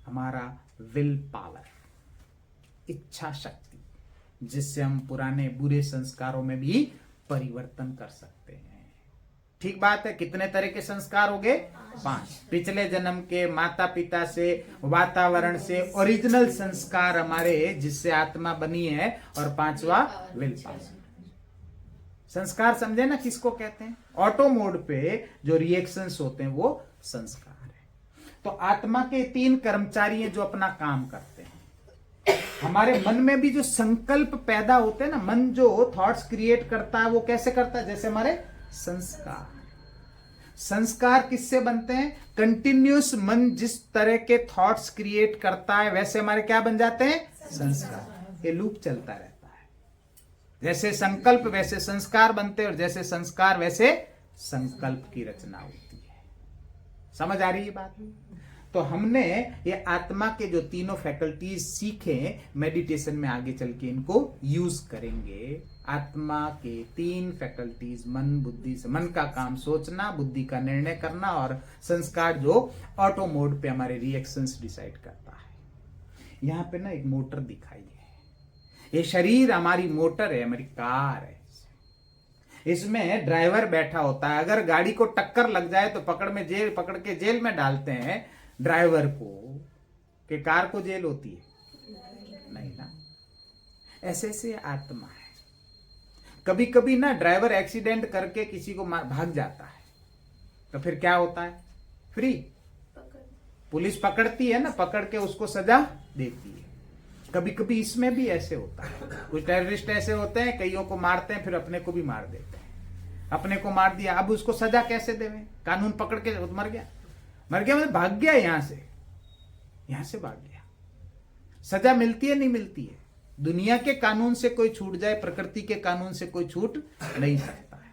हमारा विल पावर, इच्छा शक्ति, जिससे हम पुराने बुरे संस्कारों में भी परिवर्तन कर सकते हैं। ठीक बात है। कितने तरह के संस्कार हो गए? 5। पिछले जन्म के, माता पिता से, वातावरण से, ओरिजिनल संस्कार हमारे, जिससे आत्मा बनी है, और 5वां विल पावर। संस्कार समझे ना किसको कहते हैं? ऑटो मोड पे जो रिएक्शंस होते हैं वो संस्कार है। तो आत्मा के 3 कर्मचारी हैं जो अपना काम करते हैं। हमारे मन में भी जो संकल्प पैदा होते हैं ना, मन जो थॉट्स क्रिएट करता है वो कैसे करता है? जैसे हमारे संस्कार। संस्कार किससे बनते हैं? कंटिन्यूस मन जिस तरह के थॉट्स क्रिएट करता है वैसे हमारे क्या बन जाते हैं? संस्कार। ये लूप चलता रहता है। जैसे संकल्प वैसे संस्कार बनते हैं, और जैसे संस्कार वैसे संकल्प की रचना होती है। समझ आ रही है बात? तो हमने ये आत्मा के जो तीनों फैकल्टीज सीखे, मेडिटेशन में आगे चल के इनको यूज करेंगे। आत्मा के 3 फैकल्टीज, मन बुद्धि से, मन का काम सोचना, बुद्धि का निर्णय करना, और संस्कार जो ऑटो मोड पे हमारे रिएक्शंस डिसाइड करता है। यहां पे ना एक मोटर दिखाई है। ये शरीर हमारी मोटर है, हमारी कार है। इसमें ड्राइवर बैठा होता है। अगर गाड़ी को टक्कर लग जाए तो पकड़ के जेल में डालते हैं ड्राइवर को, कि कार को जेल होती है? नहीं ना। ऐसे ऐसे आत्मा है। कभी कभी ना ड्राइवर एक्सीडेंट करके किसी को भाग जाता है, तो फिर क्या होता है? फ्री। पुलिस पकड़ती है ना, पकड़ के उसको सजा देती है। कभी कभी इसमें भी ऐसे होता है। कुछ टेररिस्ट ऐसे होते हैं, कईयों को मारते हैं, फिर अपने को भी मार देते हैं। अपने को मार दिया, अब उसको सजा कैसे देवे? कानून पकड़ के मर गया मतलब भाग गया, यहां से भाग गया। सजा मिलती है नहीं मिलती है? दुनिया के कानून से कोई छूट जाए, प्रकृति के कानून से कोई छूट नहीं सकता है।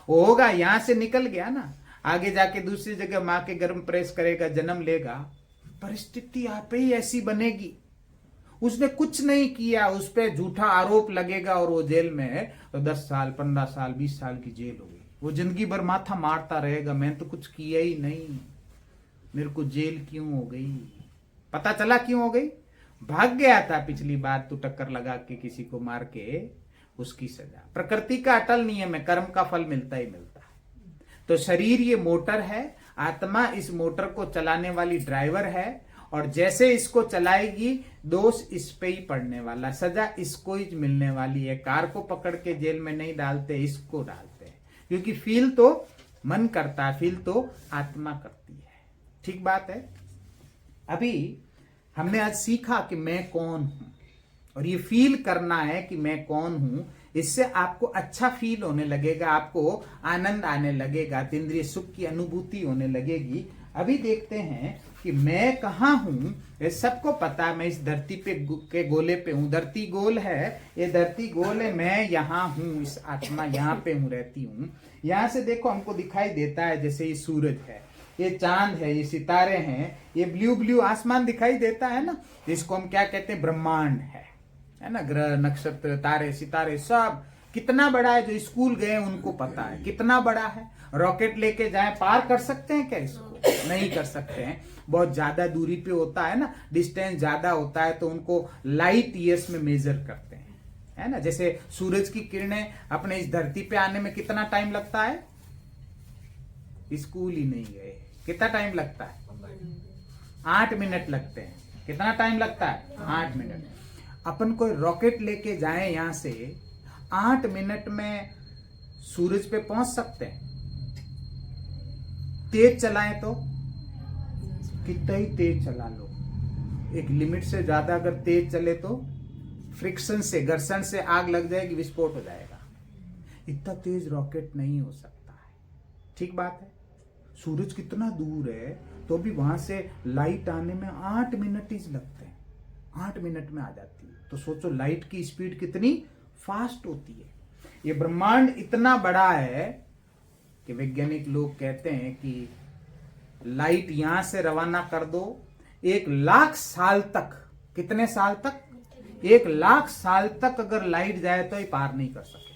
वो होगा, यहां से निकल गया ना, आगे जाके दूसरी जगह मां के गर्भ प्रेस करेगा, जन्म लेगा, परिस्थिति आप ही ऐसी बनेगी। उसने कुछ नहीं किया, उस पर झूठा आरोप लगेगा और वो जेल में है, तो 10 साल 15 साल 20 साल की जेल होगी। वो जिंदगी भर माथा मारता रहेगा, मैंने तो कुछ किया ही नहीं, मेरे को जेल क्यों हो गई? पता चला क्यों हो गई? भाग गया था पिछली बार तो टक्कर लगा के किसी को मार के, उसकी सजा। प्रकृति का अटल नियम है, कर्म का फल मिलता ही मिलता है। तो शरीर ये मोटर है, आत्मा इस मोटर को चलाने वाली ड्राइवर है, और जैसे इसको चलाएगी दोष इस पे ही पड़ने वाला, सजा इसको ही मिलने वाली है। कार को पकड़ के जेल में नहीं डालते, इसको डालते हैं, क्योंकि फील तो मन करता है, फील तो आत्मा करती है। ठीक बात है। अभी हमने आज सीखा कि मैं कौन हूं, और ये फील करना है कि मैं कौन हूं। इससे आपको अच्छा फील होने लगेगा, आपको आनंद आने लगेगा, इंद्रिय सुख की अनुभूति होने लगेगी। अभी देखते हैं कि मैं कहाँ हूं। ये सबको पता है, मैं इस धरती पे के गोले पे हूं। धरती गोल है, ये धरती गोल है, मैं यहाँ हूं, इस आत्मा यहाँ पे हूं, रहती हूं। यहाँ से देखो हमको दिखाई देता है, जैसे ये सूरज है, ये चांद है, ये सितारे हैं, ये ब्लू ब्लू आसमान दिखाई देता है ना, इसको हम क्या कहते हैं? ब्रह्मांड है ना। ग्रह नक्षत्र तारे सितारे सब कितना बड़ा है, जो स्कूल गए उनको पता है कितना बड़ा है। रॉकेट लेके जाए, पार कर सकते हैं क्या इसको? नहीं कर सकते हैं, बहुत ज्यादा दूरी पे होता है ना, डिस्टेंस ज्यादा होता है, तो उनको लाइट ईयर्स में मेजर करते हैं, है ना। जैसे सूरज की किरणें अपने इस धरती पे आने में कितना टाइम लगता है? स्कूल ही नहीं गए, कितना टाइम लगता है? 8 मिनट लगते हैं। कितना टाइम लगता है? 8 मिनट। अपन कोई रॉकेट लेके जाए यहां से, 8 मिनट में सूरज पे पहुंच सकते हैं? तेज चलाएं तो कितना ही तेज चला लो, एक लिमिट से ज्यादा अगर तेज चले तो फ्रिक्शन से, घर्षण से आग लग जाएगी, विस्फोट हो जाएगा। इतना तेज रॉकेट नहीं हो सकता है। ठीक बात है। सूरज कितना दूर है, तो भी वहां से लाइट आने में 8 मिनट ही लगते हैं, 8 मिनट में आ जाती है। तो सोचो लाइट की स्पीड कितनी फास्ट होती है। ये ब्रह्मांड इतना बड़ा है कि वैज्ञानिक लोग कहते हैं कि लाइट यहां से रवाना कर दो, 1,00,000 साल तक, कितने साल तक? 1,00,000 साल तक अगर लाइट जाए तो ही पार नहीं कर सके।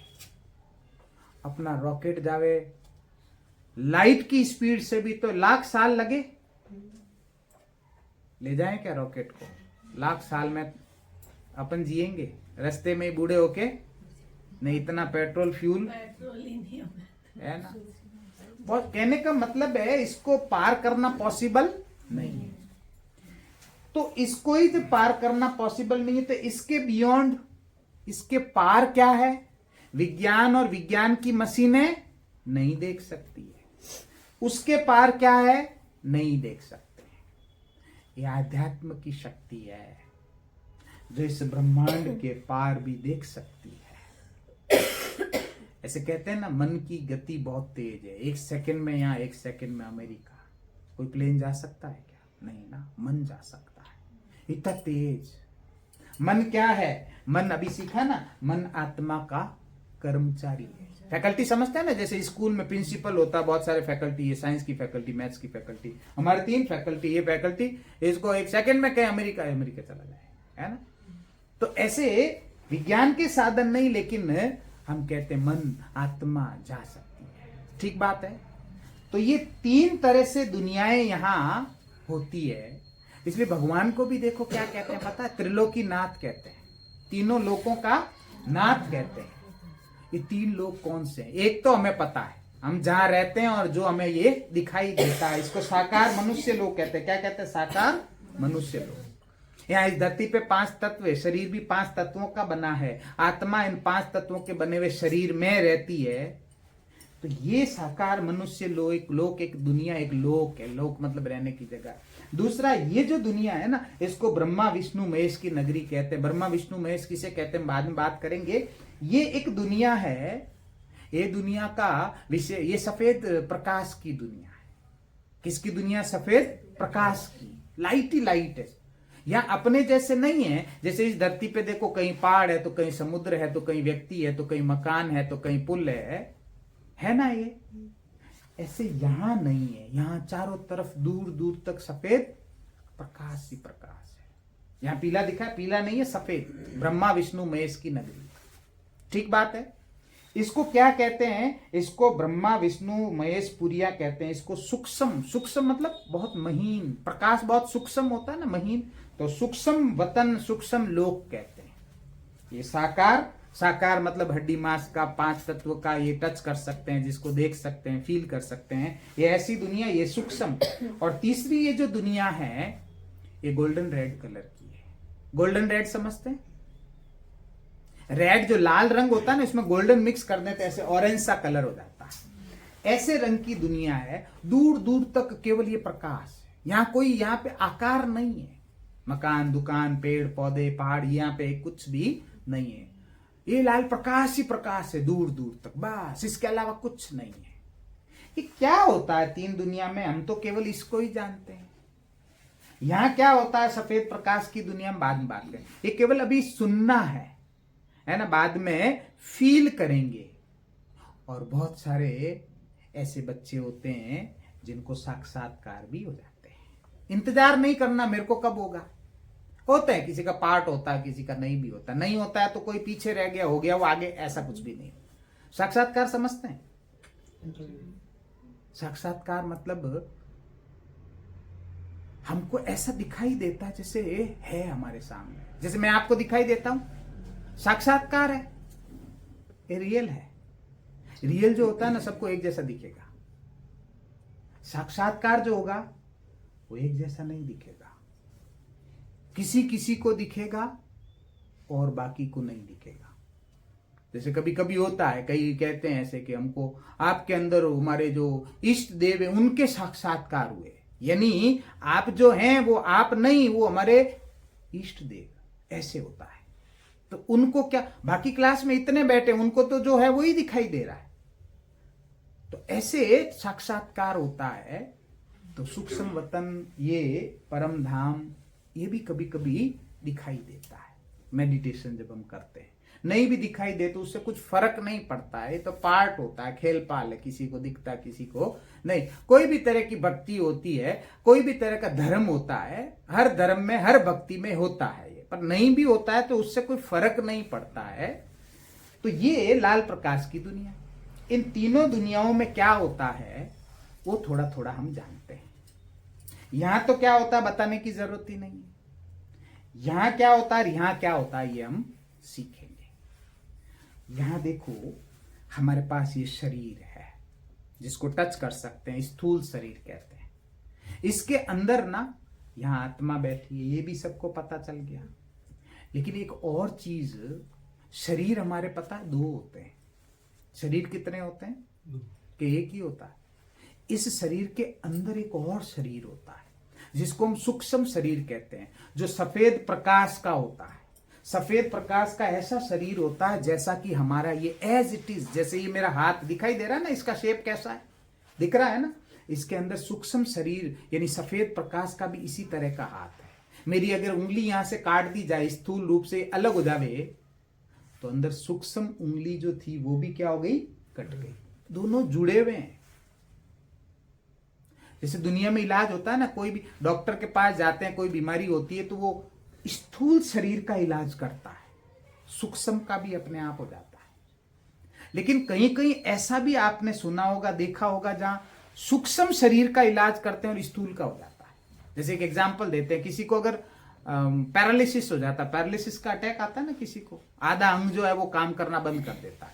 अपना रॉकेट जावे लाइट की स्पीड से भी तो 1,00,000 साल लगे। ले जाएं क्या रॉकेट को? 1,00,000 साल में अपन जिएंगे? रास्ते में ही बूढ़े होके? नहीं, इतना पेट्रोल फ्यूल है ना। बहुत कहने का मतलब है, इसको पार करना पॉसिबल नहीं है। तो इसको ही जब पार करना पॉसिबल नहीं है, तो इसके बियॉन्ड, इसके पार क्या है? विज्ञान और विज्ञान की मशीनें नहीं देख सकती है। उसके पार क्या है? नहीं देख सकते। यह आध्यात्म की शक्ति है। जो इस ब्रह्मांड के पार भी देख सकती है। ऐसे कहते हैं ना, मन की गति बहुत तेज है, 1 सेकंड में यहाँ 1 सेकंड में अमेरिका। कोई प्लेन जा सकता है क्या? नहीं ना, मन जा सकता है, इतना तेज। मन क्या है? मन अभी सीखा ना, मन आत्मा का कर्मचारी है। फैकल्टी समझते हैं ना, जैसे स्कूल में प्रिंसिपल होता है, बहुत सारे फैकल्टी है, साइंस की फैकल्टी, मैथ्स की फैकल्टी, हमारे 3 फैकल्टी। ये फैकल्टी इसको 1 सेकंड में कहे अमेरिका चला जाए, है ना। तो ऐसे विज्ञान के साधन नहीं, लेकिन हम कहते हैं मन आत्मा जा सकती है। ठीक बात है। तो ये 3 तरह से दुनियाएं यहां होती है। इसलिए भगवान को भी देखो क्या कहते हैं पता है? त्रिलोकी नाथ कहते हैं, तीनों लोकों का नाथ कहते हैं। ये 3 लोग कौन से हैं? एक तो हमें पता है, हम जहां रहते हैं और जो हमें ये दिखाई देता है, इसको साकार मनुष्य लोग कहते हैं। क्या कहते हैं? साकार मनुष्य लोग। यहाँ इस धरती पे 5 तत्व है, शरीर भी 5 तत्वों का बना है, आत्मा इन 5 तत्वों के बने हुए शरीर में रहती है। तो ये साकार मनुष्य लोक एक दुनिया, एक लोक है। लोक मतलब रहने की जगह। दूसरा, ये जो दुनिया है ना, इसको ब्रह्मा विष्णु महेश की नगरी कहते हैं। ब्रह्मा विष्णु महेश किसे कहते हैं बाद में बात करेंगे। ये एक दुनिया है, ये दुनिया का विषय, ये सफेद प्रकाश की दुनिया है। किसकी दुनिया? सफेद प्रकाश की, लाइट ही लाइट है। यहाँ अपने जैसे नहीं है। जैसे इस धरती पे देखो, कहीं पहाड़ है तो कहीं समुद्र है तो कहीं व्यक्ति है तो कहीं मकान है तो कहीं पुल है ना। ये ऐसे यहां नहीं है। यहां चारों तरफ दूर दूर तक सफेद प्रकाश ही प्रकाश है। यहां पीला दिखा, पीला नहीं है, सफेद। ब्रह्मा विष्णु महेश की नगरी। ठीक बात है। इसको क्या कहते हैं? इसको ब्रह्मा विष्णु महेश पुरिया कहते हैं। इसको सूक्ष्म, सूक्ष्म मतलब बहुत महीन, प्रकाश बहुत सूक्ष्म होता है ना, महीन। तो सूक्ष्म वतन, सूक्ष्म लोक कहते हैं। ये साकार, साकार मतलब हड्डी मांस का, 5 तत्व का, ये टच कर सकते हैं, जिसको देख सकते हैं, फील कर सकते हैं, ये ऐसी दुनिया, ये सूक्ष्म। और तीसरी ये जो दुनिया है, ये गोल्डन रेड कलर की है। गोल्डन रेड समझते हैं? रेड जो लाल रंग होता है ना, इसमें गोल्डन मिक्स कर देते हैं, ऐसे ऑरेंज सा कलर हो जाता है। ऐसे रंग की दुनिया है। दूर दूर तक केवल ये प्रकाश है। यहाँ कोई, यहाँ पे आकार नहीं है, मकान, दुकान, पेड़ पौधे, पहाड़, यहाँ पे कुछ भी नहीं है। ये लाल प्रकाश ही प्रकाश है दूर दूर तक, बस, इसके अलावा कुछ नहीं है। ये क्या होता है 3 दुनिया में? हम तो केवल इसको ही जानते हैं। यहां क्या होता है सफेद प्रकाश की दुनिया में बाद में बात करें। ये केवल अभी सुनना है ना, बाद में फील करेंगे। और बहुत सारे ऐसे बच्चे होते हैं जिनको साक्षात्कार भी हो जाते हैं। इंतजार नहीं करना मेरे को कब होगा। होता है, किसी का पार्ट होता है, किसी का नहीं भी होता। नहीं होता है तो कोई पीछे रह गया, हो गया वो आगे, ऐसा कुछ भी नहीं। साक्षात्कार समझते हैं? साक्षात्कार मतलब हमको ऐसा दिखाई देता है जैसे है हमारे सामने, जैसे मैं आपको दिखाई देता हूं, साक्षात्कार है, ये रियल है। रियल जो होता है ना, सबको एक जैसा दिखेगा। साक्षात्कार जो होगा वो एक जैसा नहीं दिखेगा, किसी किसी को दिखेगा और बाकी को नहीं दिखेगा। जैसे कभी कभी होता है, कई कहते हैं ऐसे कि हमको आपके अंदर हमारे जो इष्ट देव है उनके साक्षात्कार हुए, यानी आप जो हैं वो आप नहीं, वो हमारे इष्ट देव, ऐसे होता है। तो उनको क्या, बाकी क्लास में इतने बैठे, उनको तो जो है वही दिखाई दे रहा है। तो ऐसे साक्षात्कार होता है। तो सूक्ष्म वतन, ये परम धाम, ये भी कभी कभी दिखाई देता है मेडिटेशन जब हम करते हैं। नहीं भी दिखाई दे तो उससे कुछ फर्क नहीं पड़ता है, तो पार्ट होता है, खेल पाल है, किसी को दिखता किसी को नहीं। कोई भी तरह की भक्ति होती है, कोई भी तरह का धर्म होता है, हर धर्म में हर भक्ति में होता है ये, पर नहीं भी होता है तो उससे कोई फर्क नहीं पड़ता है। तो ये लाल प्रकाश की दुनिया, इन तीनों दुनियाओं में क्या होता है वो थोड़ा थोड़ा हम जानते हैं। यहां तो क्या होता है बताने की जरूरत ही नहीं, यहां क्या होता है, यहां क्या होता है ये हम सीखेंगे। यहां देखो हमारे पास ये शरीर है जिसको टच कर सकते हैं, स्थूल शरीर कहते हैं। इसके अंदर ना यहां आत्मा बैठी है, ये भी सबको पता चल गया। लेकिन एक और चीज, शरीर हमारे पता है 2 होते हैं। शरीर कितने होते हैं? 2 कि एक ही होता है। इस शरीर के अंदर एक और शरीर होता है जिसको हम सूक्ष्म शरीर कहते हैं, जो सफेद प्रकाश का होता है। सफेद प्रकाश का ऐसा शरीर होता है जैसा कि हमारा ये एज इट इज, जैसे ये मेरा हाथ दिखाई दे रहा है ना, इसका शेप कैसा है, दिख रहा है ना, इसके अंदर सूक्ष्म शरीर यानी सफेद प्रकाश का भी इसी तरह का हाथ है। मेरी अगर उंगली यहां से काट दी जाए, स्थूल रूप से अलग हो जावे, तो अंदर सूक्ष्म उंगली जो थी वो भी क्या हो गई, कट गई। दोनों जुड़े हुए हैं। जैसे दुनिया में इलाज होता है ना, कोई भी डॉक्टर के पास जाते हैं, कोई बीमारी होती है तो वो स्थूल शरीर का इलाज करता है, सूक्ष्म का भी अपने आप हो जाता है। लेकिन कहीं कहीं ऐसा भी आपने सुना होगा, देखा होगा, जहां सूक्ष्म शरीर का इलाज करते हैं और स्थूल का हो जाता है। जैसे एक एग्जांपल देते हैं, किसी को अगर पैरालिसिस हो जाता है, पैरालिसिस का अटैक आता है ना किसी को, आधा अंग जो है वो काम करना बंद कर देता है,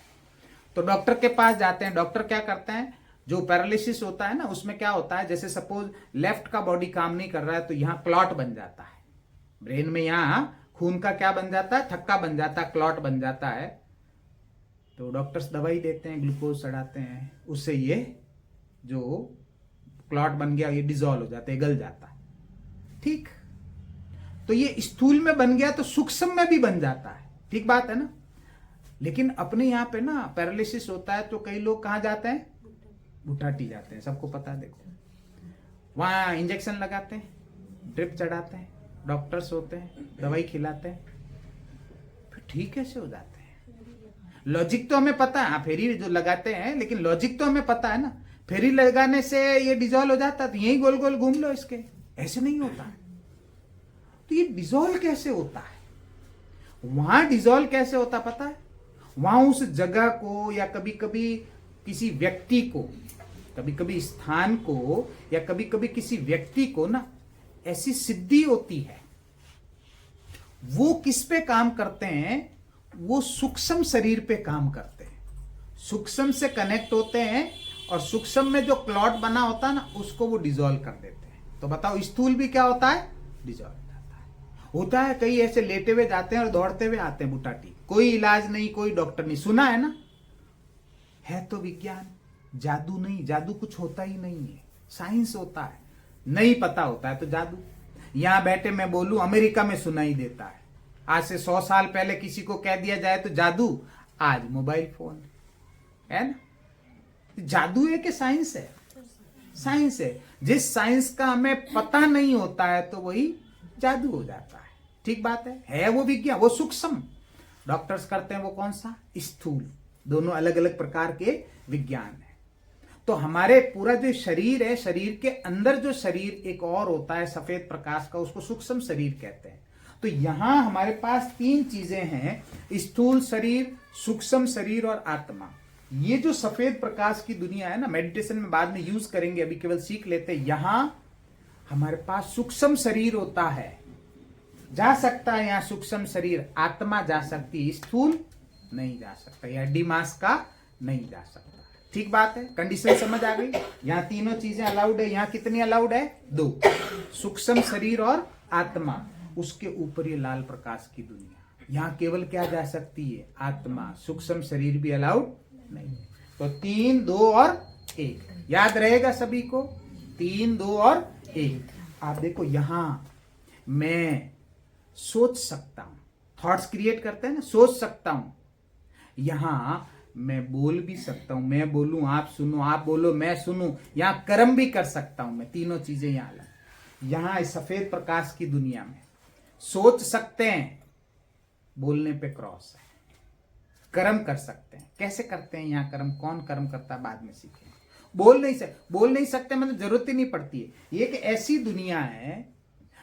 तो डॉक्टर के पास जाते हैं। डॉक्टर क्या करते हैं, जो पैरालिसिस होता है ना उसमें क्या होता है, जैसे सपोज लेफ्ट का बॉडी काम नहीं कर रहा है तो यहां क्लॉट बन जाता है, ब्रेन में यहां खून का क्या बन जाता है, थक्का बन जाता है, क्लॉट बन जाता है। तो डॉक्टर्स दवाई देते हैं, ग्लूकोज चढ़ाते हैं, उससे ये जो क्लॉट बन गया ये डिजोल्व हो जाता है, गल जाता है। ठीक, तो ये स्थूल में बन गया तो सूक्ष्म में भी बन जाता है, ठीक बात है ना। लेकिन अपने यहाँ पे ना पैरालिसिस होता है तो कई लोग कहाँ जाते हैं, बुठाटी जाते हैं, सबको पता है। देखो वहां इंजेक्शन लगाते हैं, ड्रिप चढ़ाते हैं, डॉक्टर्स होते हैं, दवाई खिलाते हैं, फिर ठीक कैसे हो जाते हैं। लॉजिक तो हमें पता है, फेरी जो लगाते हैं, लेकिन लॉजिक तो हमें पता है ना, फेरी लगाने से ये डिजोल्व हो जाता, तो यही गोल गोल घूम लो, इसके ऐसे नहीं होता है। तो ये डिजोल्व कैसे होता है, वहां डिजोल्व कैसे होता पता है, वहां उस जगह को या कभी कभी किसी व्यक्ति को, कभी कभी स्थान को, या कभी कभी किसी व्यक्ति को ना ऐसी सिद्धि होती है, वो किस पे काम करते हैं, वो सूक्ष्म शरीर पे काम करते हैं, सूक्ष्म से कनेक्ट होते हैं और सूक्ष्म में जो क्लॉट बना होता है ना उसको वो डिजोल्व कर देते हैं। तो बताओ स्थूल भी क्या होता है, डिजोल्व होता है। कई ऐसे लेटे हुए जाते हैं और दौड़ते हुए आते हैं बुटाटी, कोई इलाज नहीं, कोई डॉक्टर नहीं, सुना है ना, है तो विज्ञान, जादू नहीं, जादू कुछ होता ही नहीं है, साइंस होता है, नहीं पता होता है तो जादू। यहां बैठे मैं बोलूं अमेरिका में सुनाई देता है, आज से 100 साल पहले किसी को कह दिया जाए तो जादू, आज मोबाइल फोन है ना। जादू है कि साइंस है, साइंस है। जिस साइंस का हमें पता नहीं होता है तो वही जादू हो जाता है, ठीक बात है वो विज्ञान, वो सूक्ष्म। डॉक्टर्स करते हैं वो कौन सा, स्थूल। दोनों अलग अलग प्रकार के विज्ञान है। तो हमारे पूरा जो शरीर है, शरीर के अंदर जो शरीर एक और होता है सफेद प्रकाश का, उसको सूक्ष्म शरीर कहते हैं। तो यहां हमारे पास 3 चीजें हैं, स्थूल शरीर, सूक्ष्म शरीर और आत्मा। ये जो सफेद प्रकाश की दुनिया है ना, मेडिटेशन में बाद में यूज करेंगे, अभी केवल सीख लेते हैं। यहां हमारे पास सूक्ष्म शरीर होता है, जा सकता है यहाँ सूक्ष्म शरीर, आत्मा जा सकती है, स्थूल नहीं जा सकता, या हड्डी मांस का नहीं जा सकता, ठीक बात है। कंडीशन समझ आ गई। यहाँ तीनों चीजें अलाउड है। यहाँ कितनी अलाउड है, 2, सूक्ष्म शरीर और आत्मा। उसके ऊपर ये लाल प्रकाश की दुनिया, यहाँ केवल क्या जा सकती है, आत्मा, सूक्ष्म शरीर भी अलाउड नहीं है। तो 3, 2 और 1 याद रहेगा सभी को, 3, 2 और 1। आप देखो यहां मैं सोच सकता हूं, थॉट्स क्रिएट करते हैं ना, सोच सकता हूं। यहां मैं बोल भी सकता हूं, मैं बोलूं आप सुनो, आप बोलो मैं सुनूं। यहां कर्म भी कर सकता हूं मैं, तीनों चीजें यहां अलग। यहां इस सफेद प्रकाश की दुनिया में सोच सकते हैं, बोलने पे क्रॉस है। कर्म कर सकते हैं, कैसे करते हैं यहाँ कर्म, कौन कर्म करता है बाद में सीखेंगे। बोल नहीं सकते मतलब जरूरत ही नहीं पड़ती है। ये एक ऐसी दुनिया है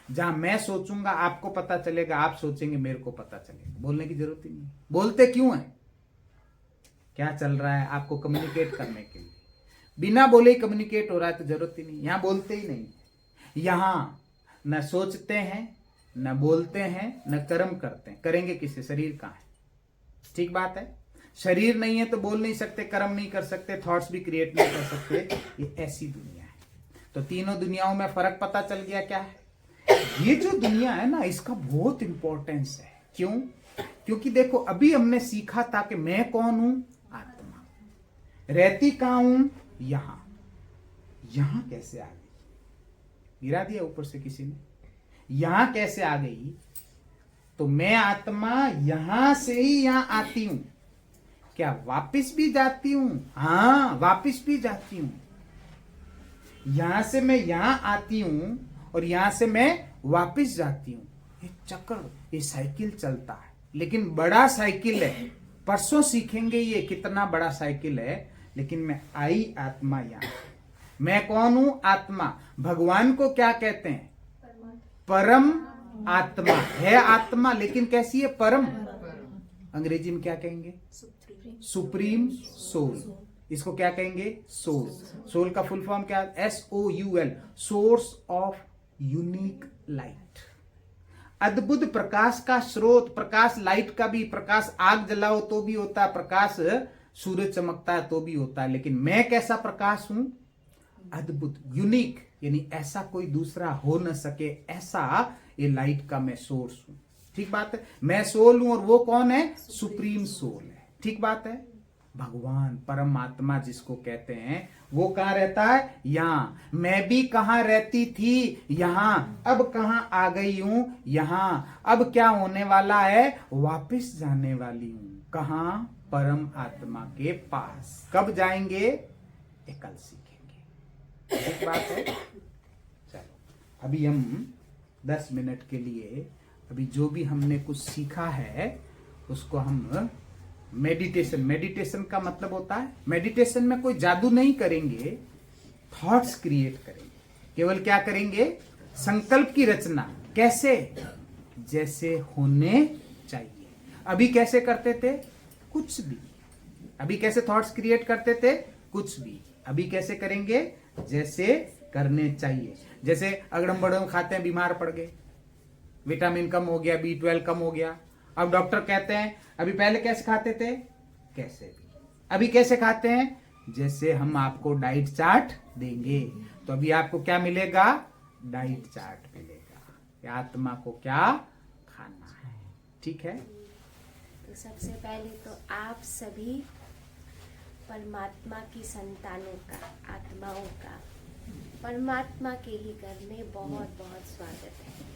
जहां मैं सोचूंगा आपको पता चलेगा, आप सोचेंगे मेरे को पता चलेगा, बोलने की जरूरत ही नहीं। बोलते क्यों है, क्या चल रहा है आपको कम्युनिकेट करने के लिए, बिना बोले ही कम्युनिकेट हो रहा है तो जरूरत ही नहीं, यहां बोलते ही नहीं। यहां न सोचते हैं, न बोलते हैं, न कर्म करते हैं, करेंगे किससे, शरीर कहां है, ठीक बात है। शरीर नहीं है तो बोल नहीं सकते, कर्म नहीं कर सकते, थॉट्स भी क्रिएट नहीं कर सकते। ये ऐसी दुनिया है। तो तीनों दुनियाओं में फर्क पता चल गया क्या है। ये जो दुनिया है ना, इसका बहुत इंपॉर्टेंस है। क्यों, क्योंकि देखो अभी हमने सीखा था कि मैं कौन हूं, आत्मा, रहती कहां हूं, यहां। यहां कैसे आ गई, गिरा दिया ऊपर से किसी ने, यहां कैसे आ गई, तो मैं आत्मा यहां से ही यहां आती हूं, क्या वापिस भी जाती हूं? हाँ, वापिस भी जाती हूं। यहां से मैं यहां आती हूं और यहां से मैं वापिस जाती हूं। ये चक्र, ये साइकिल चलता है, लेकिन बड़ा साइकिल है। परसों सीखेंगे ये कितना बड़ा साइकिल है। लेकिन मैं आई आत्मा यहां। मैं कौन हूं? आत्मा। भगवान को क्या कहते हैं? परम आत्मा है। आत्मा लेकिन कैसी है? परम। अंग्रेजी में क्या कहेंगे? Supreme soul. इसको क्या कहेंगे? सोल। सोल का फुल फॉर्म क्या? SOUL, source of unique light. अद्भुत प्रकाश का स्रोत। प्रकाश लाइट का भी, प्रकाश आग जलाओ तो भी होता है, प्रकाश सूरज चमकता है तो भी होता है। लेकिन मैं कैसा प्रकाश हूं? अद्भुत, यूनिक, यानी ऐसा कोई दूसरा हो न सके, ऐसा ये लाइट का मैं सोर्स हूं। ठीक बात है। मैं सोल हूं और वो कौन है? सुप्रीम सोल है। ठीक बात है। भगवान परमात्मा जिसको कहते हैं, वो कहां रहता है? यहां। मैं भी कहां रहती थी? यहां। अब कहां आ गई हूं? यहां। अब क्या होने वाला है? वापिस जाने वाली हूं। कहां? परम आत्मा के पास। कब जाएंगे? ये कल सीखेंगे। ठीक बात है। चलो अभी हम 10 मिनट के लिए, अभी जो भी हमने कुछ सीखा है उसको हम मेडिटेशन का मतलब होता है, मेडिटेशन में कोई जादू नहीं करेंगे, थॉट्स क्रिएट करेंगे। केवल क्या करेंगे? संकल्प की रचना। कैसे? जैसे होने चाहिए। अभी कैसे करते थे? कुछ भी। अभी कैसे थॉट्स क्रिएट करते थे? कुछ भी। अभी कैसे करेंगे? जैसे करने चाहिए। जैसे अगड़म बड़म खाते हैं, बीमार पड़ गए, विटामिन कम हो गया, B12 कम हो गया। अब डॉक्टर कहते हैं अभी पहले कैसे खाते थे? कैसे भी। अभी कैसे खाते हैं? जैसे हम आपको डाइट चार्ट देंगे तो अभी आपको क्या मिलेगा? डाइट चार्ट मिलेगा। आत्मा को क्या खाना है। ठीक है। तो सबसे पहले तो आप सभी परमात्मा की संतानों का, आत्माओं का, परमात्मा के ही घर में बहुत बहुत स्वागत है।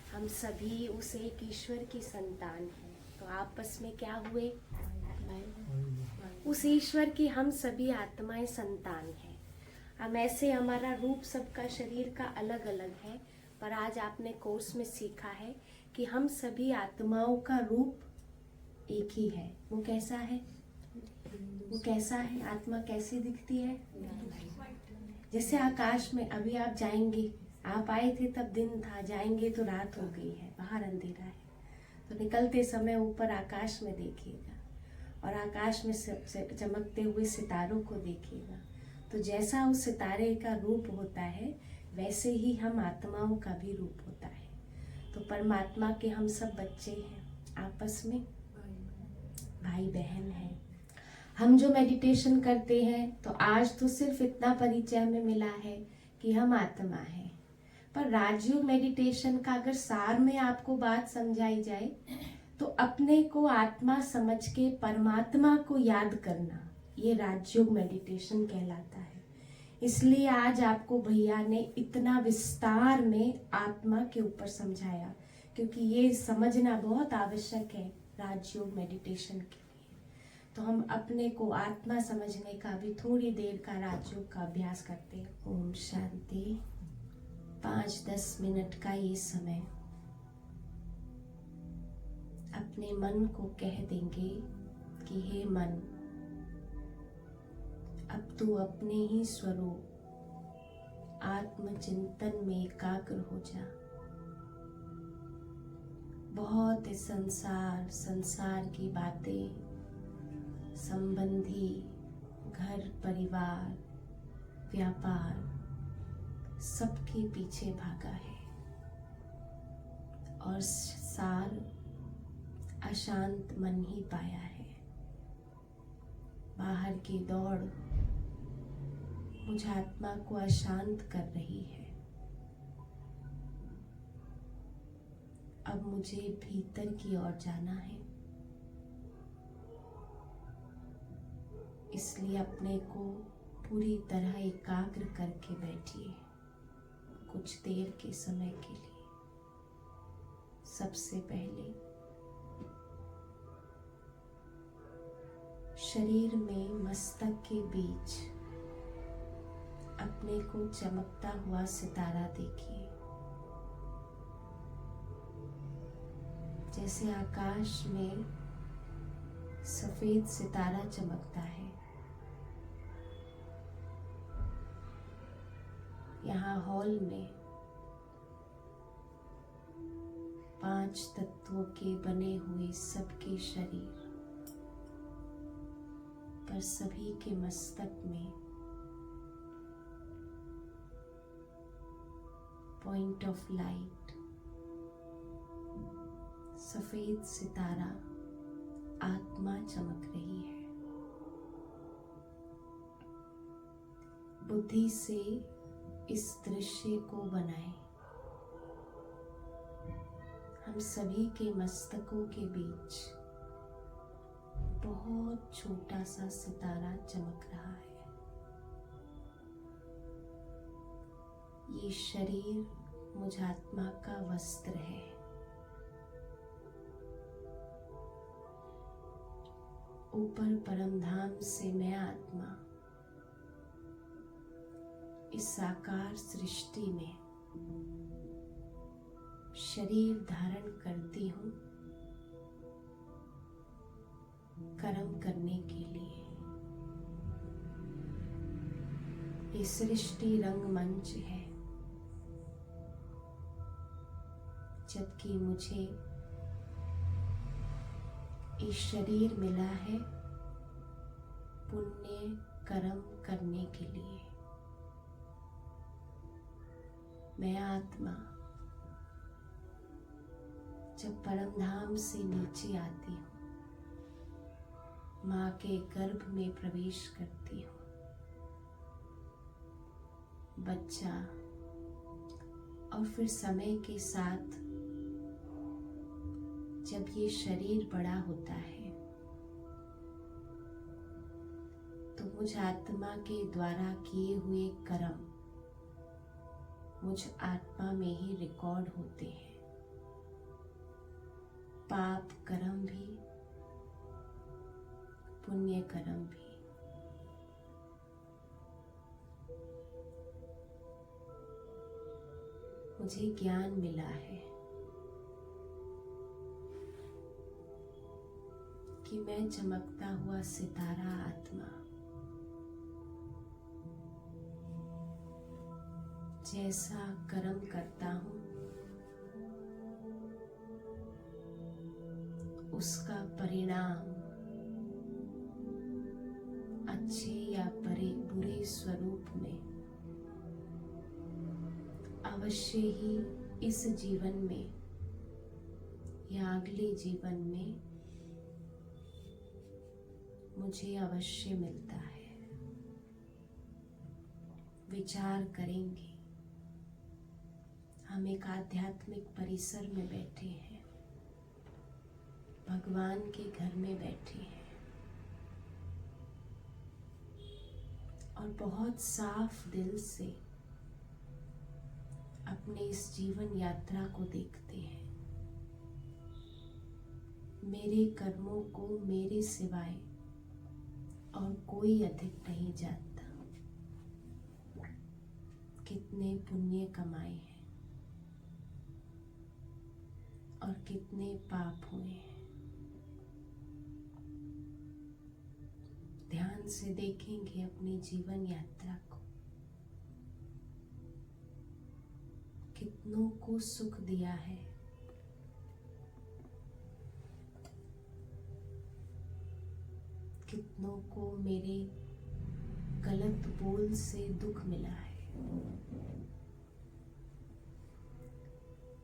हम सभी उस एक ईश्वर की संतान हैं। तो आपस में क्या हुए? उस ईश्वर की हम सभी आत्माएं संतान हैं। हम ऐसे, हमारा रूप सबका शरीर का अलग अलग है, पर आज आपने कोर्स में सीखा है कि हम सभी आत्माओं का रूप एक ही है। वो कैसा है? वो कैसा है? आत्मा कैसे दिखती है? जैसे आकाश में अभी आप जाएंगे, आप आए थे तब दिन था, जाएंगे तो रात हो गई है, बाहर अंधेरा है। तो निकलते समय ऊपर आकाश में देखिएगा और आकाश में चमकते हुए सितारों को देखिएगा। तो जैसा उस सितारे का रूप होता है, वैसे ही हम आत्माओं का भी रूप होता है। तो परमात्मा के हम सब बच्चे हैं, आपस में भाई बहन हैं। हम जो मेडिटेशन करते हैं, तो आज तो सिर्फ इतना परिचय हमें मिला है कि हम आत्मा हैं। पर राजयोग मेडिटेशन का अगर सार में आपको बात समझाई जाए, तो अपने को आत्मा समझ के परमात्मा को याद करना, ये राजयोग मेडिटेशन कहलाता है। इसलिए आज आपको भैया ने इतना विस्तार में आत्मा के ऊपर समझाया, क्योंकि ये समझना बहुत आवश्यक है राजयोग मेडिटेशन के लिए। तो हम अपने को आत्मा समझने का भी थोड़ी देर का राजयोग का अभ्यास करते हैं। ओम शांति। 5-10 मिनट का ये समय अपने मन को कह देंगे कि हे मन, अब तू अपने ही स्वरूप आत्मचिंतन में एकाग्र हो जा। बहुत संसार की बातें, संबंधी, घर परिवार, व्यापार, सबके पीछे भागा है और सार अशांत मन ही पाया है। बाहर की दौड़ मुझ आत्मा को अशांत कर रही है। अब मुझे भीतर की ओर जाना है, इसलिए अपने को पूरी तरह एकाग्र करके बैठिए कुछ देर के समय के लिए। सबसे पहले शरीर में मस्तक के बीच अपने को चमकता हुआ सितारा देखिए। जैसे आकाश में सफेद सितारा चमकता है, यहाँ हॉल में 5 तत्वों के बने हुए सबके शरीर पर सभी के मस्तक में पॉइंट ऑफ लाइट सफेद सितारा आत्मा चमक रही है। बुद्धि से इस दृश्य को बनाएं। हम सभी के मस्तकों के बीच बहुत छोटा सा सितारा चमक रहा है। ये शरीर मुझ आत्मा का वस्त्र है। ऊपर परमधाम से मैं आत्मा इस साकार सृष्टि में शरीर धारण करती हूँ कर्म करने के लिए। ये सृष्टि रंगमंच है, जबकि मुझे ये शरीर मिला है पुण्य कर्म करने के लिए। मैं आत्मा जब परमधाम से नीचे आती हूँ, माँ के गर्भ में प्रवेश करती हूँ, बच्चा और फिर समय के साथ जब ये शरीर बड़ा होता है तो मुझ आत्मा के द्वारा किए हुए कर्म मुझ आत्मा में ही रिकॉर्ड होते हैं। पाप कर्म भी पुण्य कर्म भी। मुझे ज्ञान मिला है कि मैं चमकता हुआ सितारा आत्मा जैसा कर्म करता हूँ उसका परिणाम अच्छे या बुरे स्वरूप में अवश्य ही इस जीवन में या अगले जीवन में मुझे अवश्य मिलता है। विचार करेंगे। हम एक आध्यात्मिक परिसर में बैठे हैं, भगवान के घर में बैठे हैं और बहुत साफ दिल से अपने इस जीवन यात्रा को देखते हैं। मेरे कर्मों को मेरे सिवाय और कोई अधिक नहीं जानता। कितने पुण्य कमाए हैं और कितने पाप हुए हैं। ध्यान से देखेंगे अपनी जीवन यात्रा को। कितनों को सुख दिया है, कितनों को मेरे गलत बोल से दुख मिला है,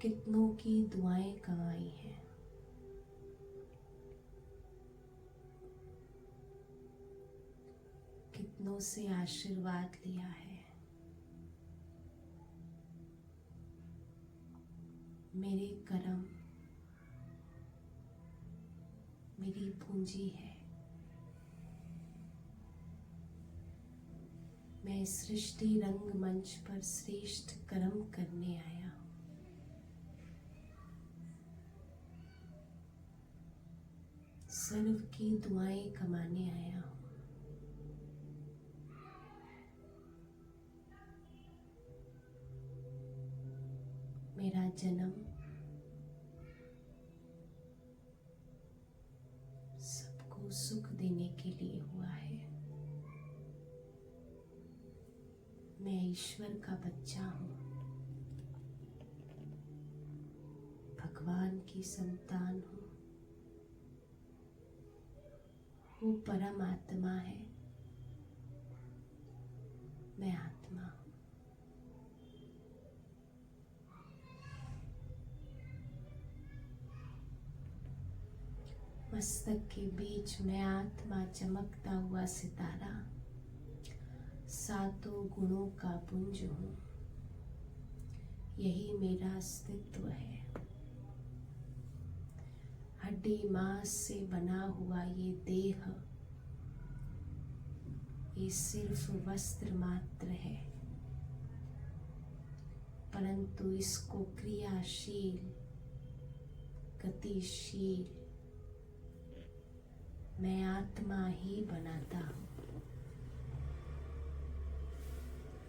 कितनों की दुआएं कमाई हैं, कितनों से आशीर्वाद लिया है। मेरे कर्म मेरी पूंजी है। मैं सृष्टि रंगमंच पर श्रेष्ठ कर्म करने आया हूं। सर्व की दुआएं कमाने आया हूँ। मेरा जन्म सबको सुख देने के लिए हुआ है। मैं ईश्वर का बच्चा हूँ, भगवान की संतान हूँ। वो परम आत्मा है, मैं आत्मा हूँ। मस्तक के बीच में आत्मा, चमकता हुआ सितारा, सातों गुणों का पुंज हूँ। यही मेरा अस्तित्व है। हड्डी मांस से बना हुआ ये देह, ये सिर्फ वस्त्र मात्र है, परंतु इसको क्रियाशील, गतिशील मैं आत्मा ही बनाता हूँ।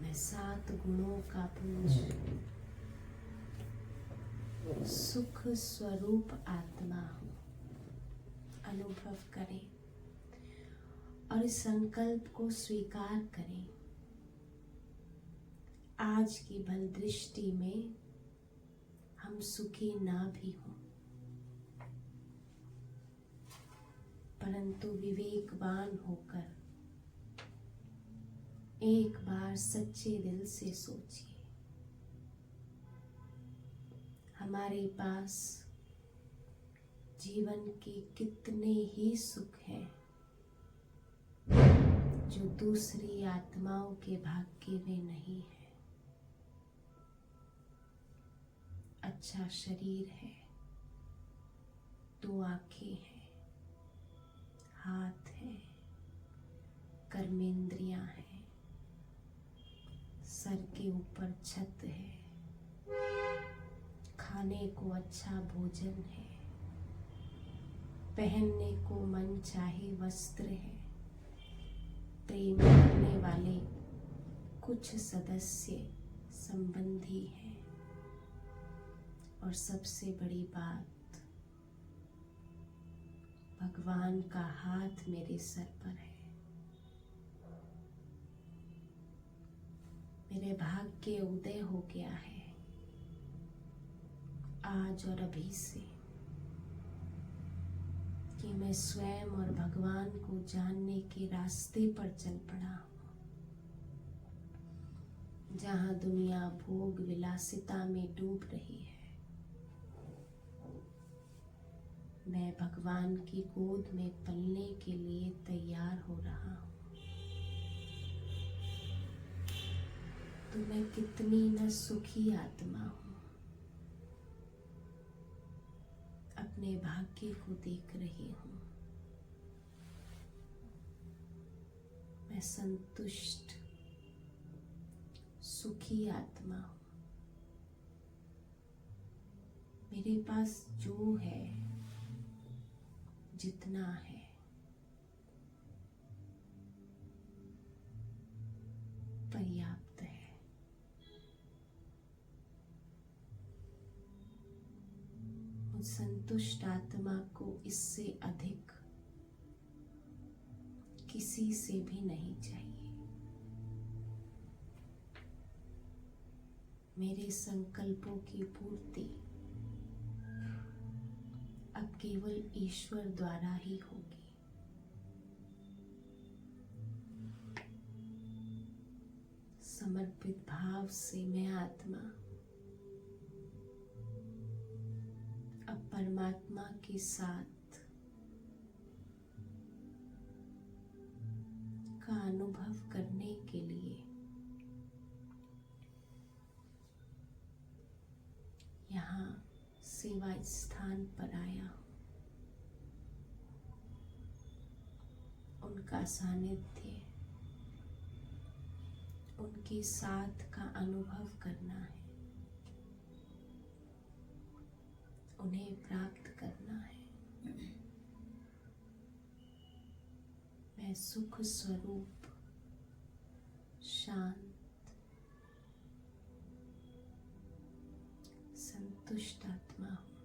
मैं 7 गुणों का पुंज, सुख स्वरूप आत्मा हूँ। अनुभव करें और इस संकल्प को स्वीकार करें। आज की बल दृष्टि में हम सुखी ना भी हों, परंतु विवेकवान होकर एक बार सच्चे दिल से सोचिए, हमारे पास जीवन के कितने ही सुख हैं जो दूसरी आत्माओं के भाग्य में नहीं है। अच्छा शरीर है, 2 आंखें हैं, हाथ हैं, कर्मेंद्रियां हैं, सर के ऊपर छत है, खाने को अच्छा भोजन है, पहनने को मन चाहे वस्त्र है, प्रेम करने वाले कुछ सदस्य संबंधी हैं, और सबसे बड़ी बात, भगवान का हाथ मेरे सर पर है। मेरे भाग्य उदय हो गया है आज और अभी से, कि मैं स्वयं और भगवान को जानने के रास्ते पर चल पड़ा हूँ। जहाँ दुनिया भोग विलासिता में डूब रही है, मैं भगवान की गोद में पलने के लिए तैयार हो रहा हूँ। तो मैं कितनी न सुखी आत्मा हूँ। अपने भाग्य को देख रही हूँ। मैं संतुष्ट सुखी आत्मा हूँ। मेरे पास जो है, जितना है, पर्याप्त है। उस संतुष्ट आत्मा को इससे अधिक किसी से भी नहीं चाहिए। मेरे संकल्पों की पूर्ति अब केवल ईश्वर द्वारा ही होगी। समर्पित भाव से मैं आत्मा अब परमात्मा के साथ का अनुभव करने के लिए यहाँ सेवा स्थान पर आया हूँ। उनका सानिध्य, उनके साथ का अनुभव करना है, उन्हें प्राप्त करना है। सुख स्वरूप शांत संतुष्ट आत्मा हूँ।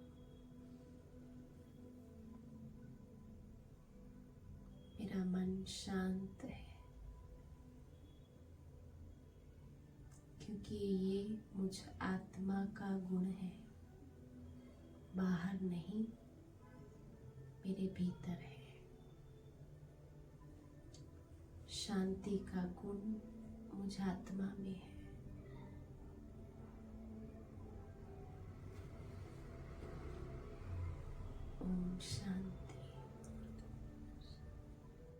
मेरा मन शांत है क्योंकि ये मुझ आत्मा का गुण है, बाहर नहीं, मेरे भीतर है। शांति का गुण मुझ आत्मा में है। ओम शांति।